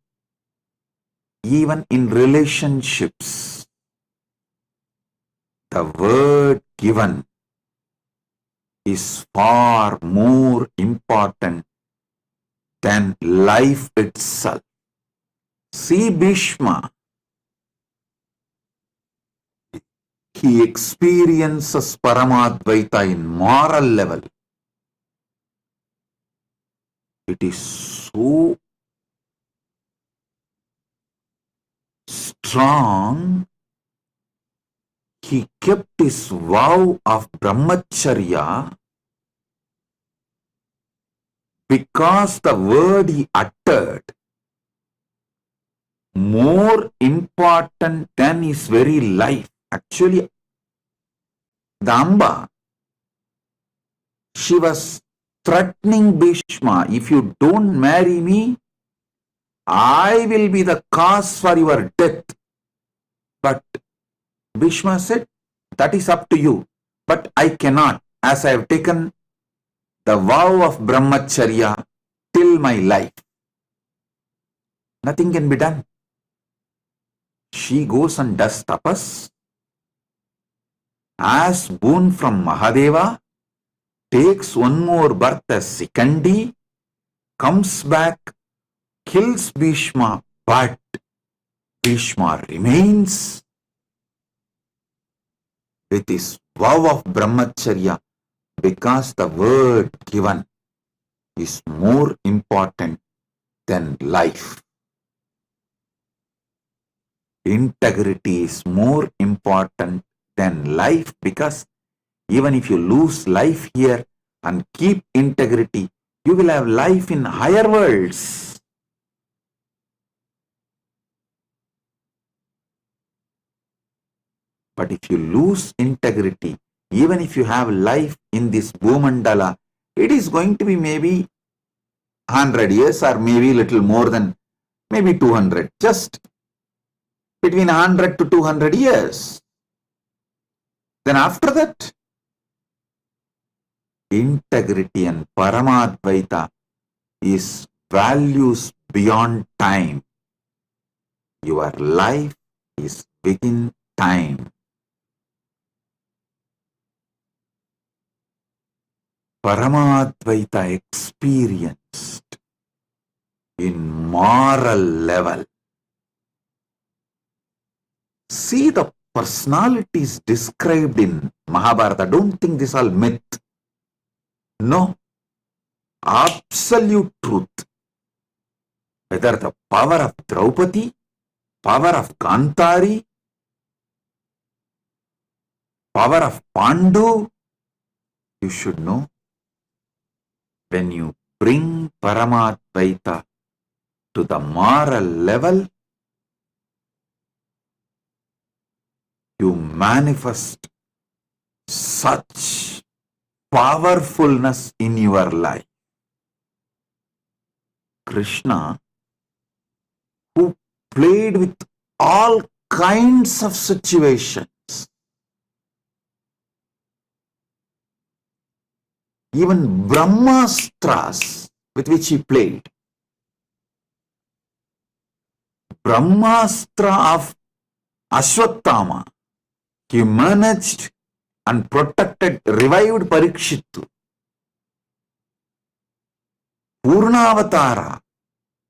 [SPEAKER 5] even in relationships, the word given is far more important than life itself. See Bhishma. He experiences Paramadvaita in moral level. It is so strong. He kept his vow of brahmacharya because the word he uttered more important than his very life. Actually, the Amba, she was threatening Bhishma, if you don't marry me, I will be the cause for your death. But Bhishma said, that is up to you, but I cannot, as I have taken the vow of brahmacharya till my life. Nothing can be done. She goes and does tapas, asks boon from Mahadeva, takes one more birth as Sikandi, comes back, kills Bhishma, but Bhishma remains with his vow of brahmacharya because the word given is more important than life. Integrity is more important than life because even if you lose life here and keep integrity, you will have life in higher worlds. But if you lose integrity, even if you have life in this Bhumandala, it is going to be maybe 100 years or maybe little more than maybe 200, just between 100 to 200 years. Then after that, integrity and Paramadvaita is values beyond time. Your life is within time. Paramadvaita experienced in moral level. See the personalities described in Mahabharata. Don't think this all myth. No. Absolute truth. Whether the power of Draupadi, power of Kantari, power of Pandu, you should know. When you bring Paramadvaita to the moral level, you manifest such powerfulness in your life. Krishna, who played with all kinds of situations, even Brahmastras with which he played. Brahmastra of Ashwatthama. He managed and protected, revived Parikshittu. Purnavatara.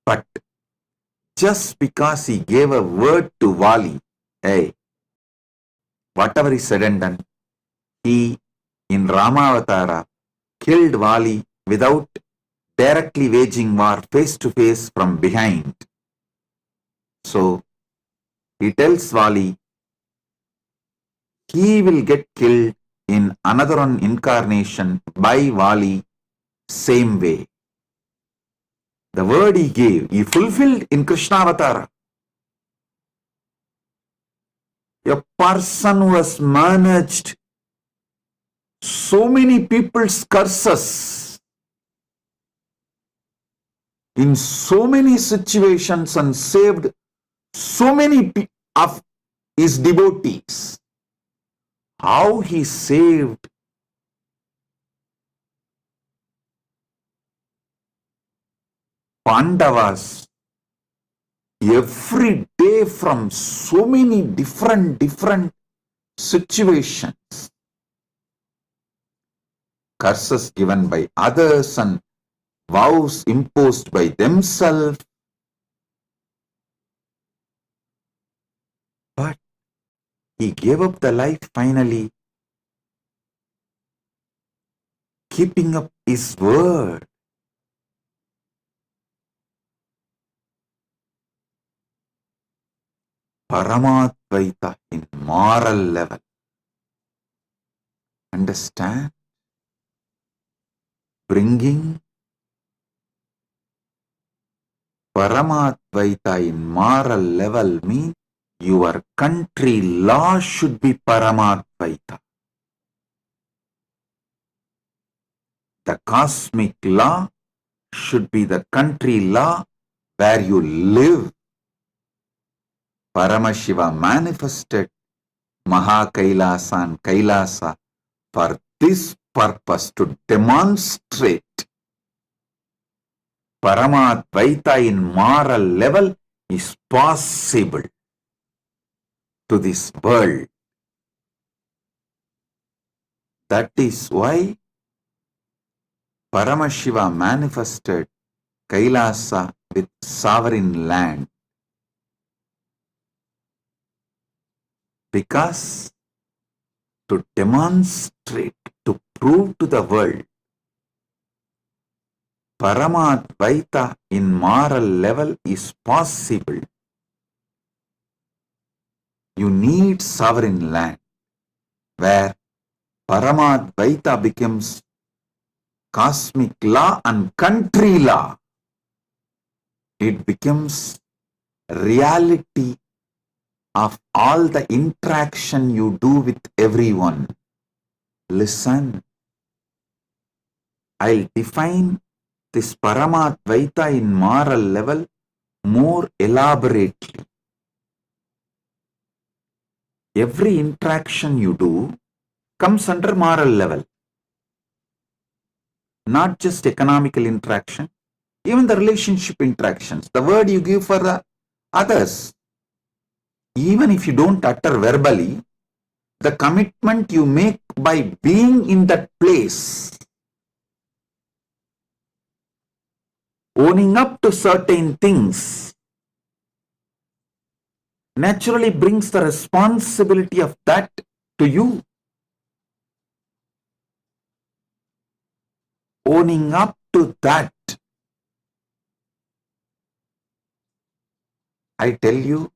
[SPEAKER 5] But just because he gave a word to Vali, hey, whatever he said and done, he in Ramavatara killed Vali without directly waging war face to face from behind. So he tells Vali he will get killed in another one incarnation by Vali same way. The word he gave, he fulfilled in Krishna Avatara. A person who has managed so many people's curses in so many situations and saved so many of his devotees. How he saved Pandavas every day from so many different situations. Curses given by others and vows imposed by themselves. But he gave up the life finally, keeping up his word. Paramadvaita in moral level. Understand? Bringing Paramadvaita in moral level means your country law should be Paramadvaita. The cosmic law should be the country law where you live. Paramashiva manifested Kailasa and Kailasa for this purpose, to demonstrate Paramadvaita in moral level is possible to this world. That is why Paramashiva manifested Kailasa with sovereign land. Because to demonstrate, to prove to the world, Paramadvaita in moral level is possible. You need sovereign land where Paramadvaita becomes cosmic law and country law. It becomes reality of all the interaction you do with everyone. Listen, I'll define this Paramadvaita in moral level more elaborately. Every interaction you do comes under moral level. Not just economical interaction, even the relationship interactions, the word you give for the others. Even if you don't utter verbally, the commitment you make by being in that place, owning up to certain things, naturally brings the responsibility of that to you. Owning up to that, I tell you,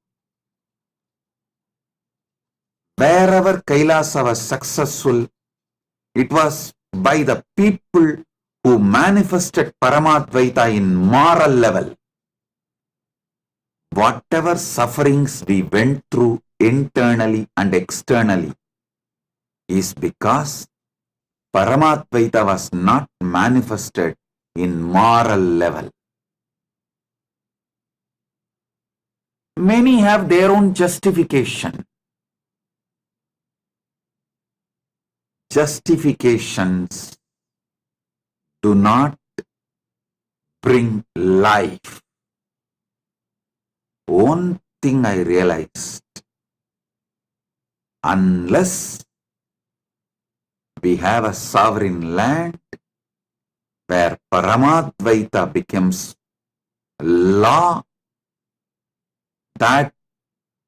[SPEAKER 5] wherever Kailasa was successful, it was by the people who manifested Paramadvaita in moral level. Whatever sufferings we went through internally and externally is because Paramadvaita was not manifested in moral level. Many have their own justification. Justifications do not bring life. One thing I realized, unless we have a sovereign land where Paramadvaita becomes law, that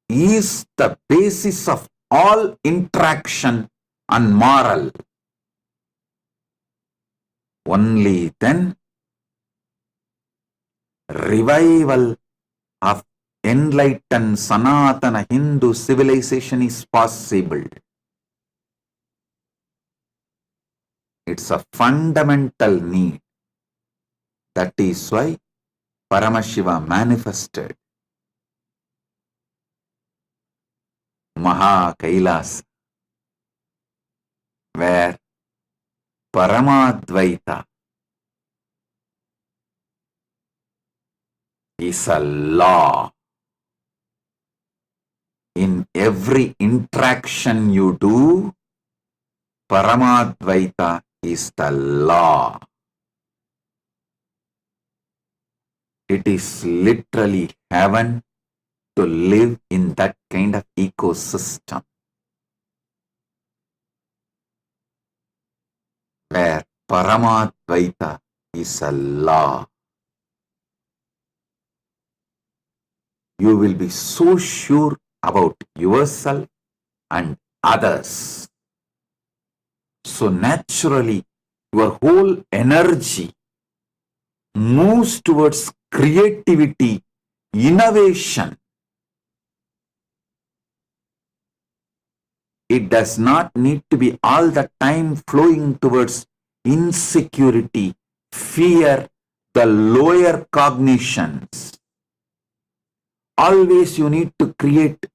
[SPEAKER 5] is the basis of all interaction and moral. Only then revival of enlightened Sanatana Hindu civilization is possible. It's a fundamental need. That is why Paramashiva manifested KAILASA, where Paramadvaita is a law. In every interaction you do, Paramadvaita is the law. It is literally heaven to live in that kind of ecosystem where Paramadvaita is a law. You will be so sure about yourself and others. So naturally, your whole energy moves towards creativity, innovation. It does not need to be all the time flowing towards insecurity, fear, the lower cognitions. Always you need to create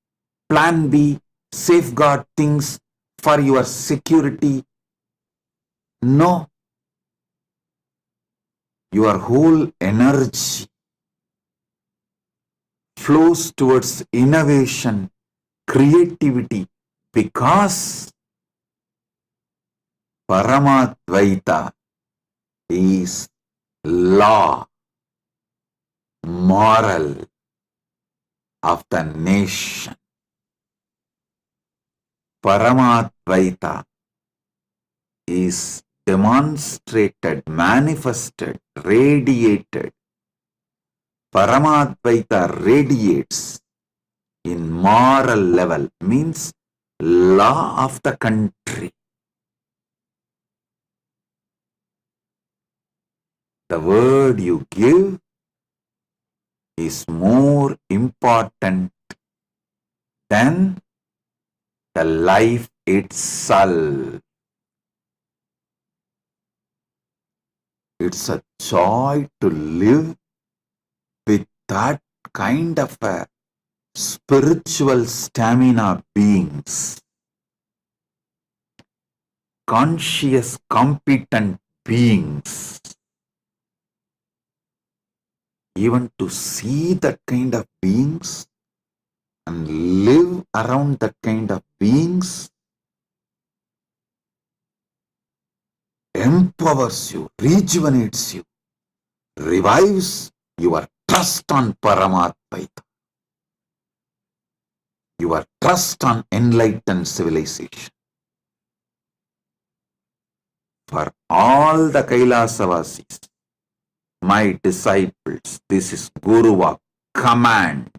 [SPEAKER 5] plan B, safeguard things for your security. No. Your whole energy flows towards innovation, creativity, because Paramadvaita is law, moral of the nation. Paramadvaita is demonstrated, manifested, radiated. Paramadvaita radiates in moral level, means law of the country. The word you give is more important than the life itself. It's a joy to live with that kind of a spiritual stamina beings, conscious, competent beings. Even to see that kind of beings and live around that kind of beings empowers you, rejuvenates you, revives your trust on Paramadvaita, your trust on enlightened civilization. For all the Kailasavasis, my disciples, this is Guruva, command.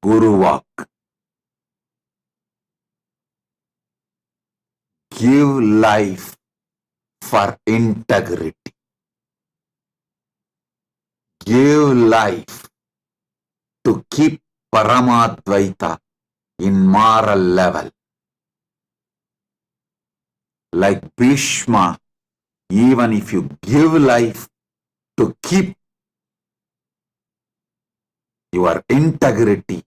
[SPEAKER 5] Guruvak. Give life for integrity. Give life to keep Paramadvaita in moral level. Like Bhishma, even if you give life to keep your integrity,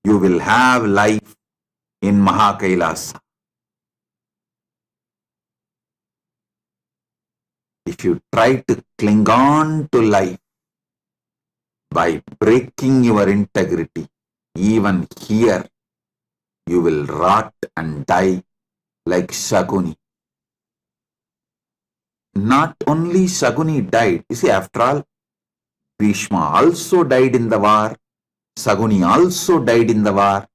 [SPEAKER 5] you will have life in KAILASA. If you try to cling on to life by breaking your integrity, even here you will rot and die like Shaguni. Not only Shaguni died, you see, after all, Bhishma also died in the war. Saguni also died in the war,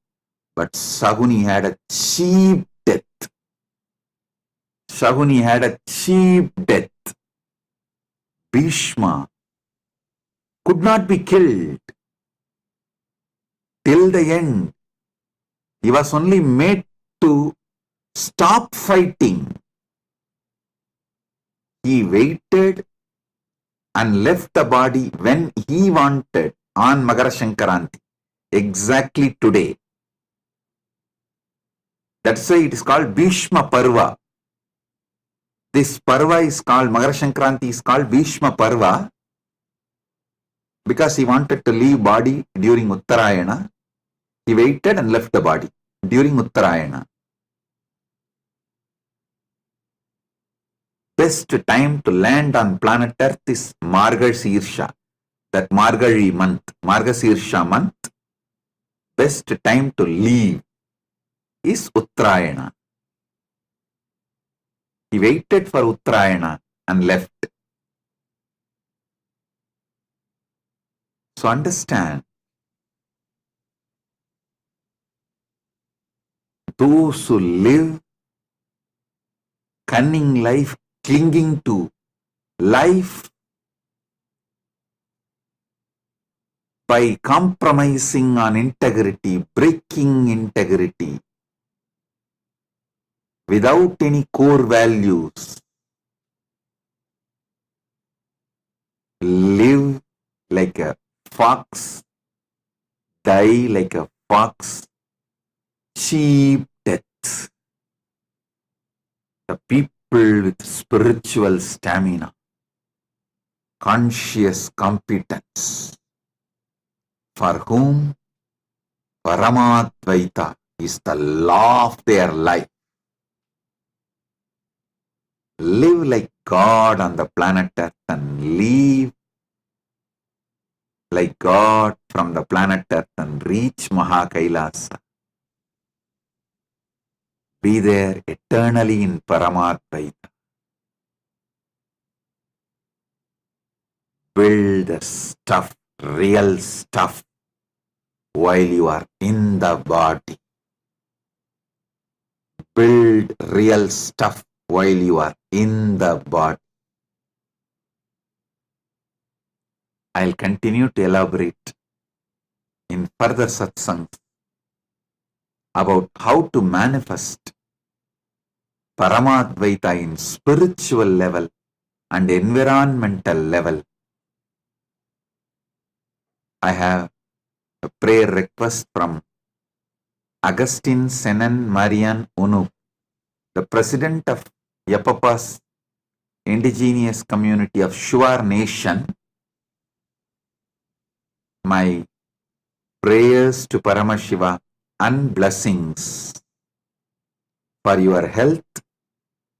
[SPEAKER 5] but Saguni had a cheap death. Saguni had a cheap death. Bhishma could not be killed till the end. He was only made to stop fighting. He waited and left the body when he wanted on Makara Sankranti, exactly today. That's why it is called Bhishma Parva. This Parva is called, Makara Sankranti is called Bhishma Parva because he wanted to leave body during Uttarayana. He waited and left the body during Uttarayana. Best time to land on planet Earth is Margashirsha, that Margazhi month, Margasirsha month. Best time to leave is Uttarayana. He waited for Uttarayana and left. So understand, those who live cunning life, clinging to life by compromising on integrity, breaking integrity, without any core values, live like a fox, die like a fox, cheap death. The people with spiritual stamina, conscious competence, for whom Paramadvaita is the law of their life, live like God on the planet Earth and leave like God from the planet Earth and reach KAILASA. Be there eternally in Paramadvaita. Build the stuff, real stuff, while you are in the body. Build real stuff while you are in the body. I'll continue to elaborate in further satsangs about how to manifest Paramadvaita in spiritual level and environmental level. I have a prayer request from Agustin Senan Marian Unu, the president of Yapapa's indigenous community of Shuar Nation. My prayers to Paramashiva and blessings for your health,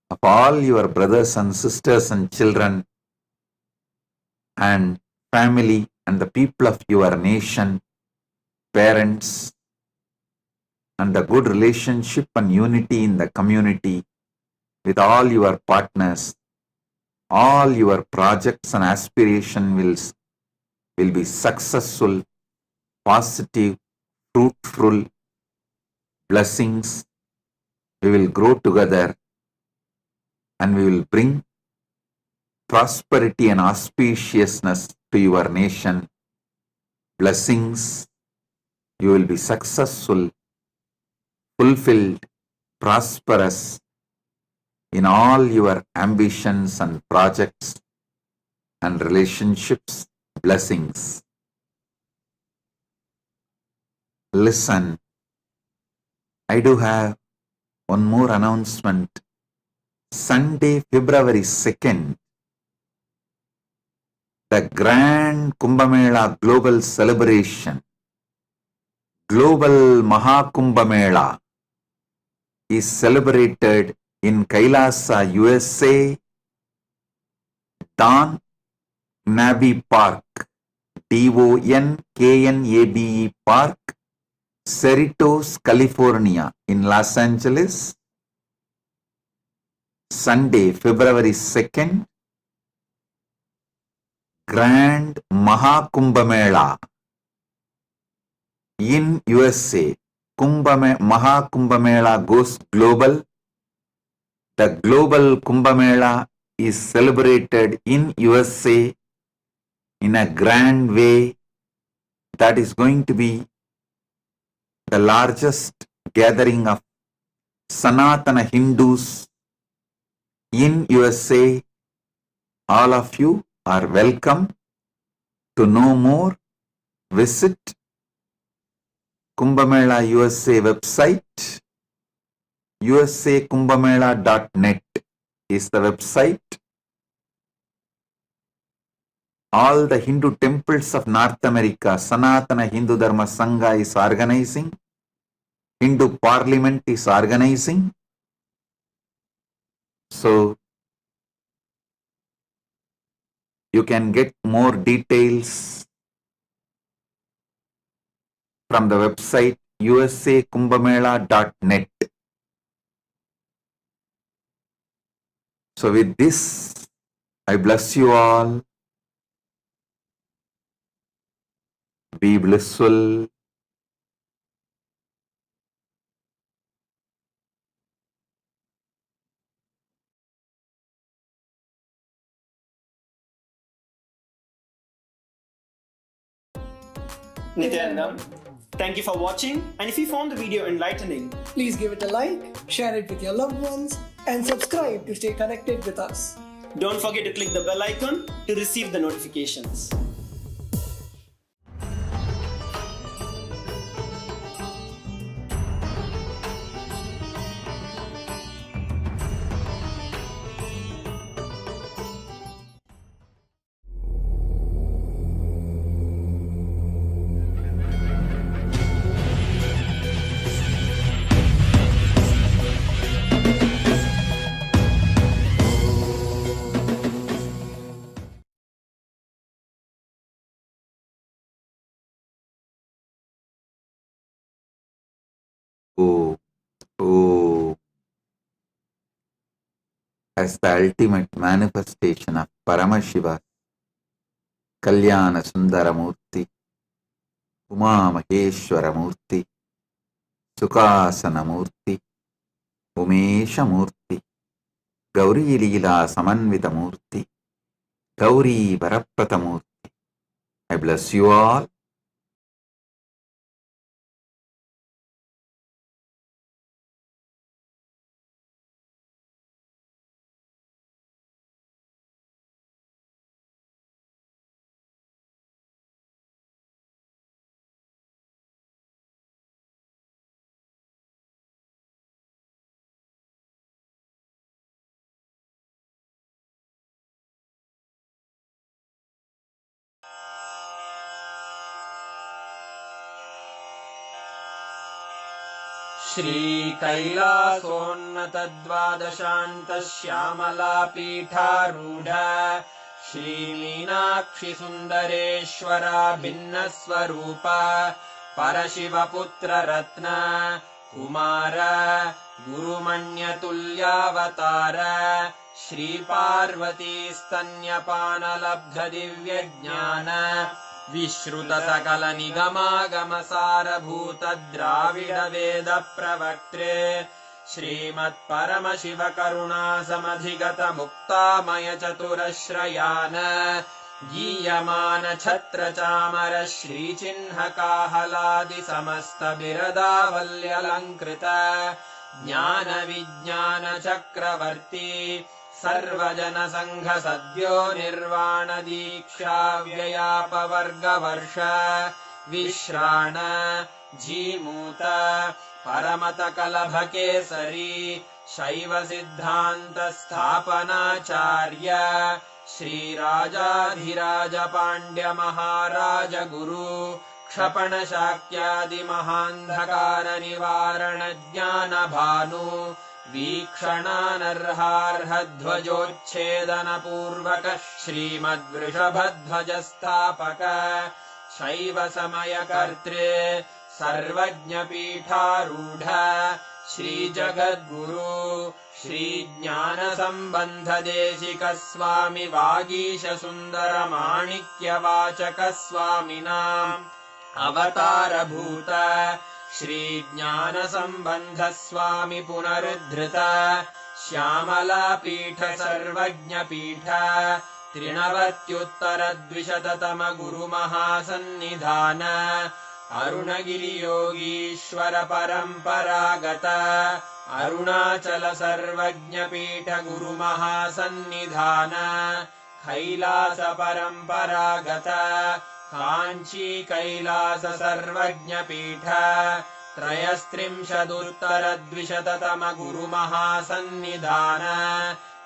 [SPEAKER 5] of all your brothers and sisters and children and family and the people of your nation, parents, and the good relationship and unity in the community with all your partners. All your projects and aspirations will be successful, positive, fruitful, blessings. We will grow together and we will bring prosperity and auspiciousness to your nation. Blessings. You will be successful, fulfilled, prosperous in all your ambitions and projects and relationships. Blessings. Listen, I do have one more announcement. Sunday, February 2nd, the Grand Kumbh Mela Global Celebration, Global Mahakumbh Mela, is celebrated in KAILASA, USA, Don Knabe Park, Donknabe Park, Cerritos, California, in Los Angeles, Sunday, February 2nd, Grand Mahakumbh Mela. in USA. Maha Kumbh Mela goes global. The global Kumbh Mela is celebrated in USA in a grand way. That is going to be the largest gathering of Sanatana Hindus in USA. All of you are welcome. To know more, visit Kumbh Mela USA website. usakumbhamela.net is the website. All the Hindu temples of North America, Sanatana Hindu Dharma Sangha is organizing. Hindu Parliament is organizing. So, you can get more details from the website usakumbhamela.net. So with this, I bless you all. Be blissful.
[SPEAKER 6] Nithyananda, thank you for watching, and if you found the video enlightening,
[SPEAKER 7] please give it a like, share it with your loved ones, and subscribe to stay connected with us.
[SPEAKER 6] don't forget to click the bell icon to receive the notifications.
[SPEAKER 5] As the ultimate manifestation of Paramashiva, Kalyana Sundaramurti, Uma Maheshwaramurti, Sukhasanamurti, Umeshamurti, Gauri Leela Samanvitamurti, Gauri Varapratamurti. I bless you all.
[SPEAKER 3] श्रीकैलासोन्नतद्वादशान्तश्यामलापीठारूढ श्रीमीनाक्षिसुन्दरेश्वरा भिन्नस्वरूप परशिवपुत्ररत्न Kumar गुरुमण्यतुल्यावतार श्रीपार्वतीस्तन्यपानलब्धदिव्यज्ञान विश्रुतसकलनिगमागमसारभूतद्राविडवेदप्रवक्त्रे श्रीमत्परमशिवकरुणासमधिगतमुक्तामयचतुरश्रयान् गीयमानछत्रचामर श्रीचिह्नकाहलादिसमस्तबिरदावल्यलङ्कृत ज्ञानविज्ञानचक्रवर्ती सर्वजनसङ्घसद्यो निर्वाणदीक्षाव्ययापवर्गवर्ष विश्राण Jimuta परमतकलभकेसरी शैवसिद्धान्तस्थापनाचार्य श्रीराजाधिराजपाण्ड्यमहाराजगुरु क्षपणशाक्यादिमहान्धकारनिवारणज्ञानभानु वीक्षणानर्हार्हध्वजोच्छेदनपूर्वक श्रीमद्वृषभध्वजस्थापक शैवसमयकर्त्रे सर्वज्ञपीठारूढ श्रीजगद्गुरु श्रीज्ञानसम्बन्धदेशिकस्वामि वागीशसुन्दरमाणिक्यवाचकस्वामिनां अवतारभूत श्रीज्ञानसम्बन्धस्वामि पुनरुद्धृत श्यामलापीठ सर्वज्ञपीठ त्रिनवत्युत्तरद्विशततम गुरुमहासन्निधान अरुणगिरियोगीश्वर परम्परागत अरुणाचल सर्वज्ञपीठ गुरुमहासन्निधान कैलास परम्परागत काञ्ची कैलास सर्वज्ञपीठ त्रयस्त्रिंशदुत्तरद्विशततम गुरुमहासन्निधान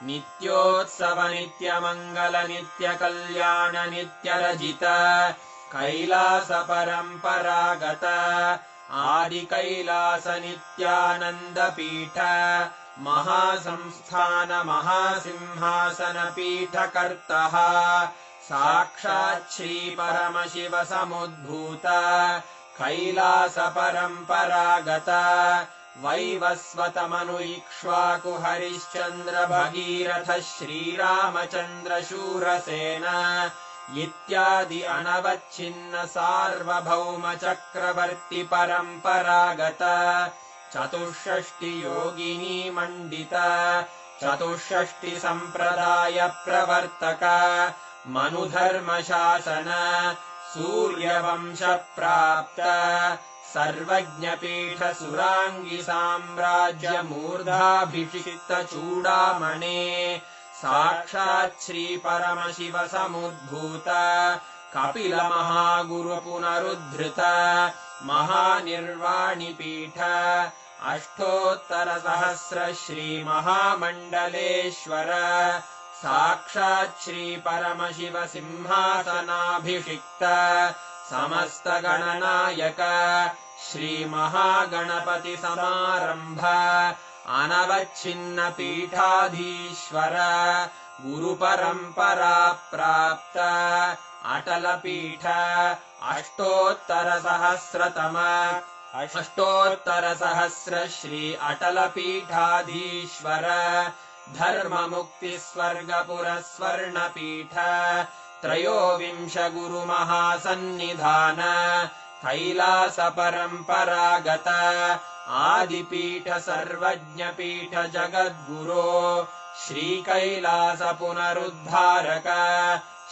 [SPEAKER 3] नित्योत्सव नित्यमङ्गल नित्यकल्याण नित्यरजित कैलास परम्परागत आदिकैलास नित्यानन्दपीठ महासंस्थान महासिंहासन पीठकर्तः साक्षात् श्रीपरमशिव समुद्भूत कैलास परम्परागत वैवस्वतमनु इक्ष्वाकु हरिश्चन्द्र भगीरथ श्रीरामचन्द्र शूरसेन इत्यादि अनवच्छिन्न सार्वभौम चक्रवर्ति परम्परागत चतुष्षष्टि योगिनी मण्डित चतुष्षष्टि सम्प्रदाय प्रवर्तक मनुधर्मशासन सूर्यवंश प्राप्त सर्वज्ञपीठ सुराङ्गी साम्राज्य मूर्धाभिषिक्त चूडामणे साक्षात् श्री परमशिव समुद्भूत कपिल महागुरु पुनरुद्धृत महानिर्वाणिपीठ अष्टोत्तर सहस्र श्री महामण्डलेश्वर साक्षात् श्री परमशिव सिंहासनाभिषिक्त समस्त गणनायक श्री महागणपति समारंभ अनवच्छिन्न पीठाधीश्वर गुरुपरम्परा प्राप्त अटल पीठ अष्टोत्तर सहस्र श्री अटल पीठाधीश्वर धर्म मुक्ति स्वर्गपुर स्वर्ण पीठ त्रयोविंश गुरु महासन्निधान कैलास परम्परागत आदिपीठ सर्वज्ञपीठ जगद्गुरो श्री कैलास पुनरुद्धारक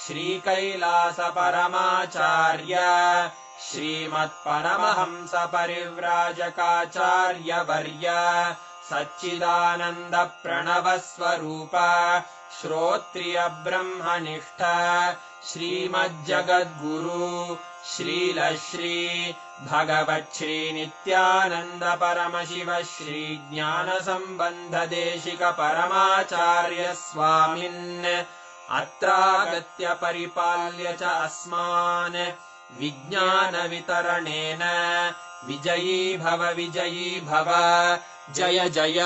[SPEAKER 3] श्री कैलास परमाचार्य श्रीमत्परमहंस परिव्राजकाचार्य वर्य सच्चिदानन्द प्रणव स्वरूप श्रोत्रिय ब्रह्मनिष्ठ श्रीमज्जगद्गुरु श्रील श्री भगवच्छ्री नित्यानन्द परमशिव श्री ज्ञान सम्बन्ध देशिक परमाचार्य स्वामिन् अत्रागत्य परिपाल्य च अस्मान् विज्ञान वितरणेन विजयी भव जय जय।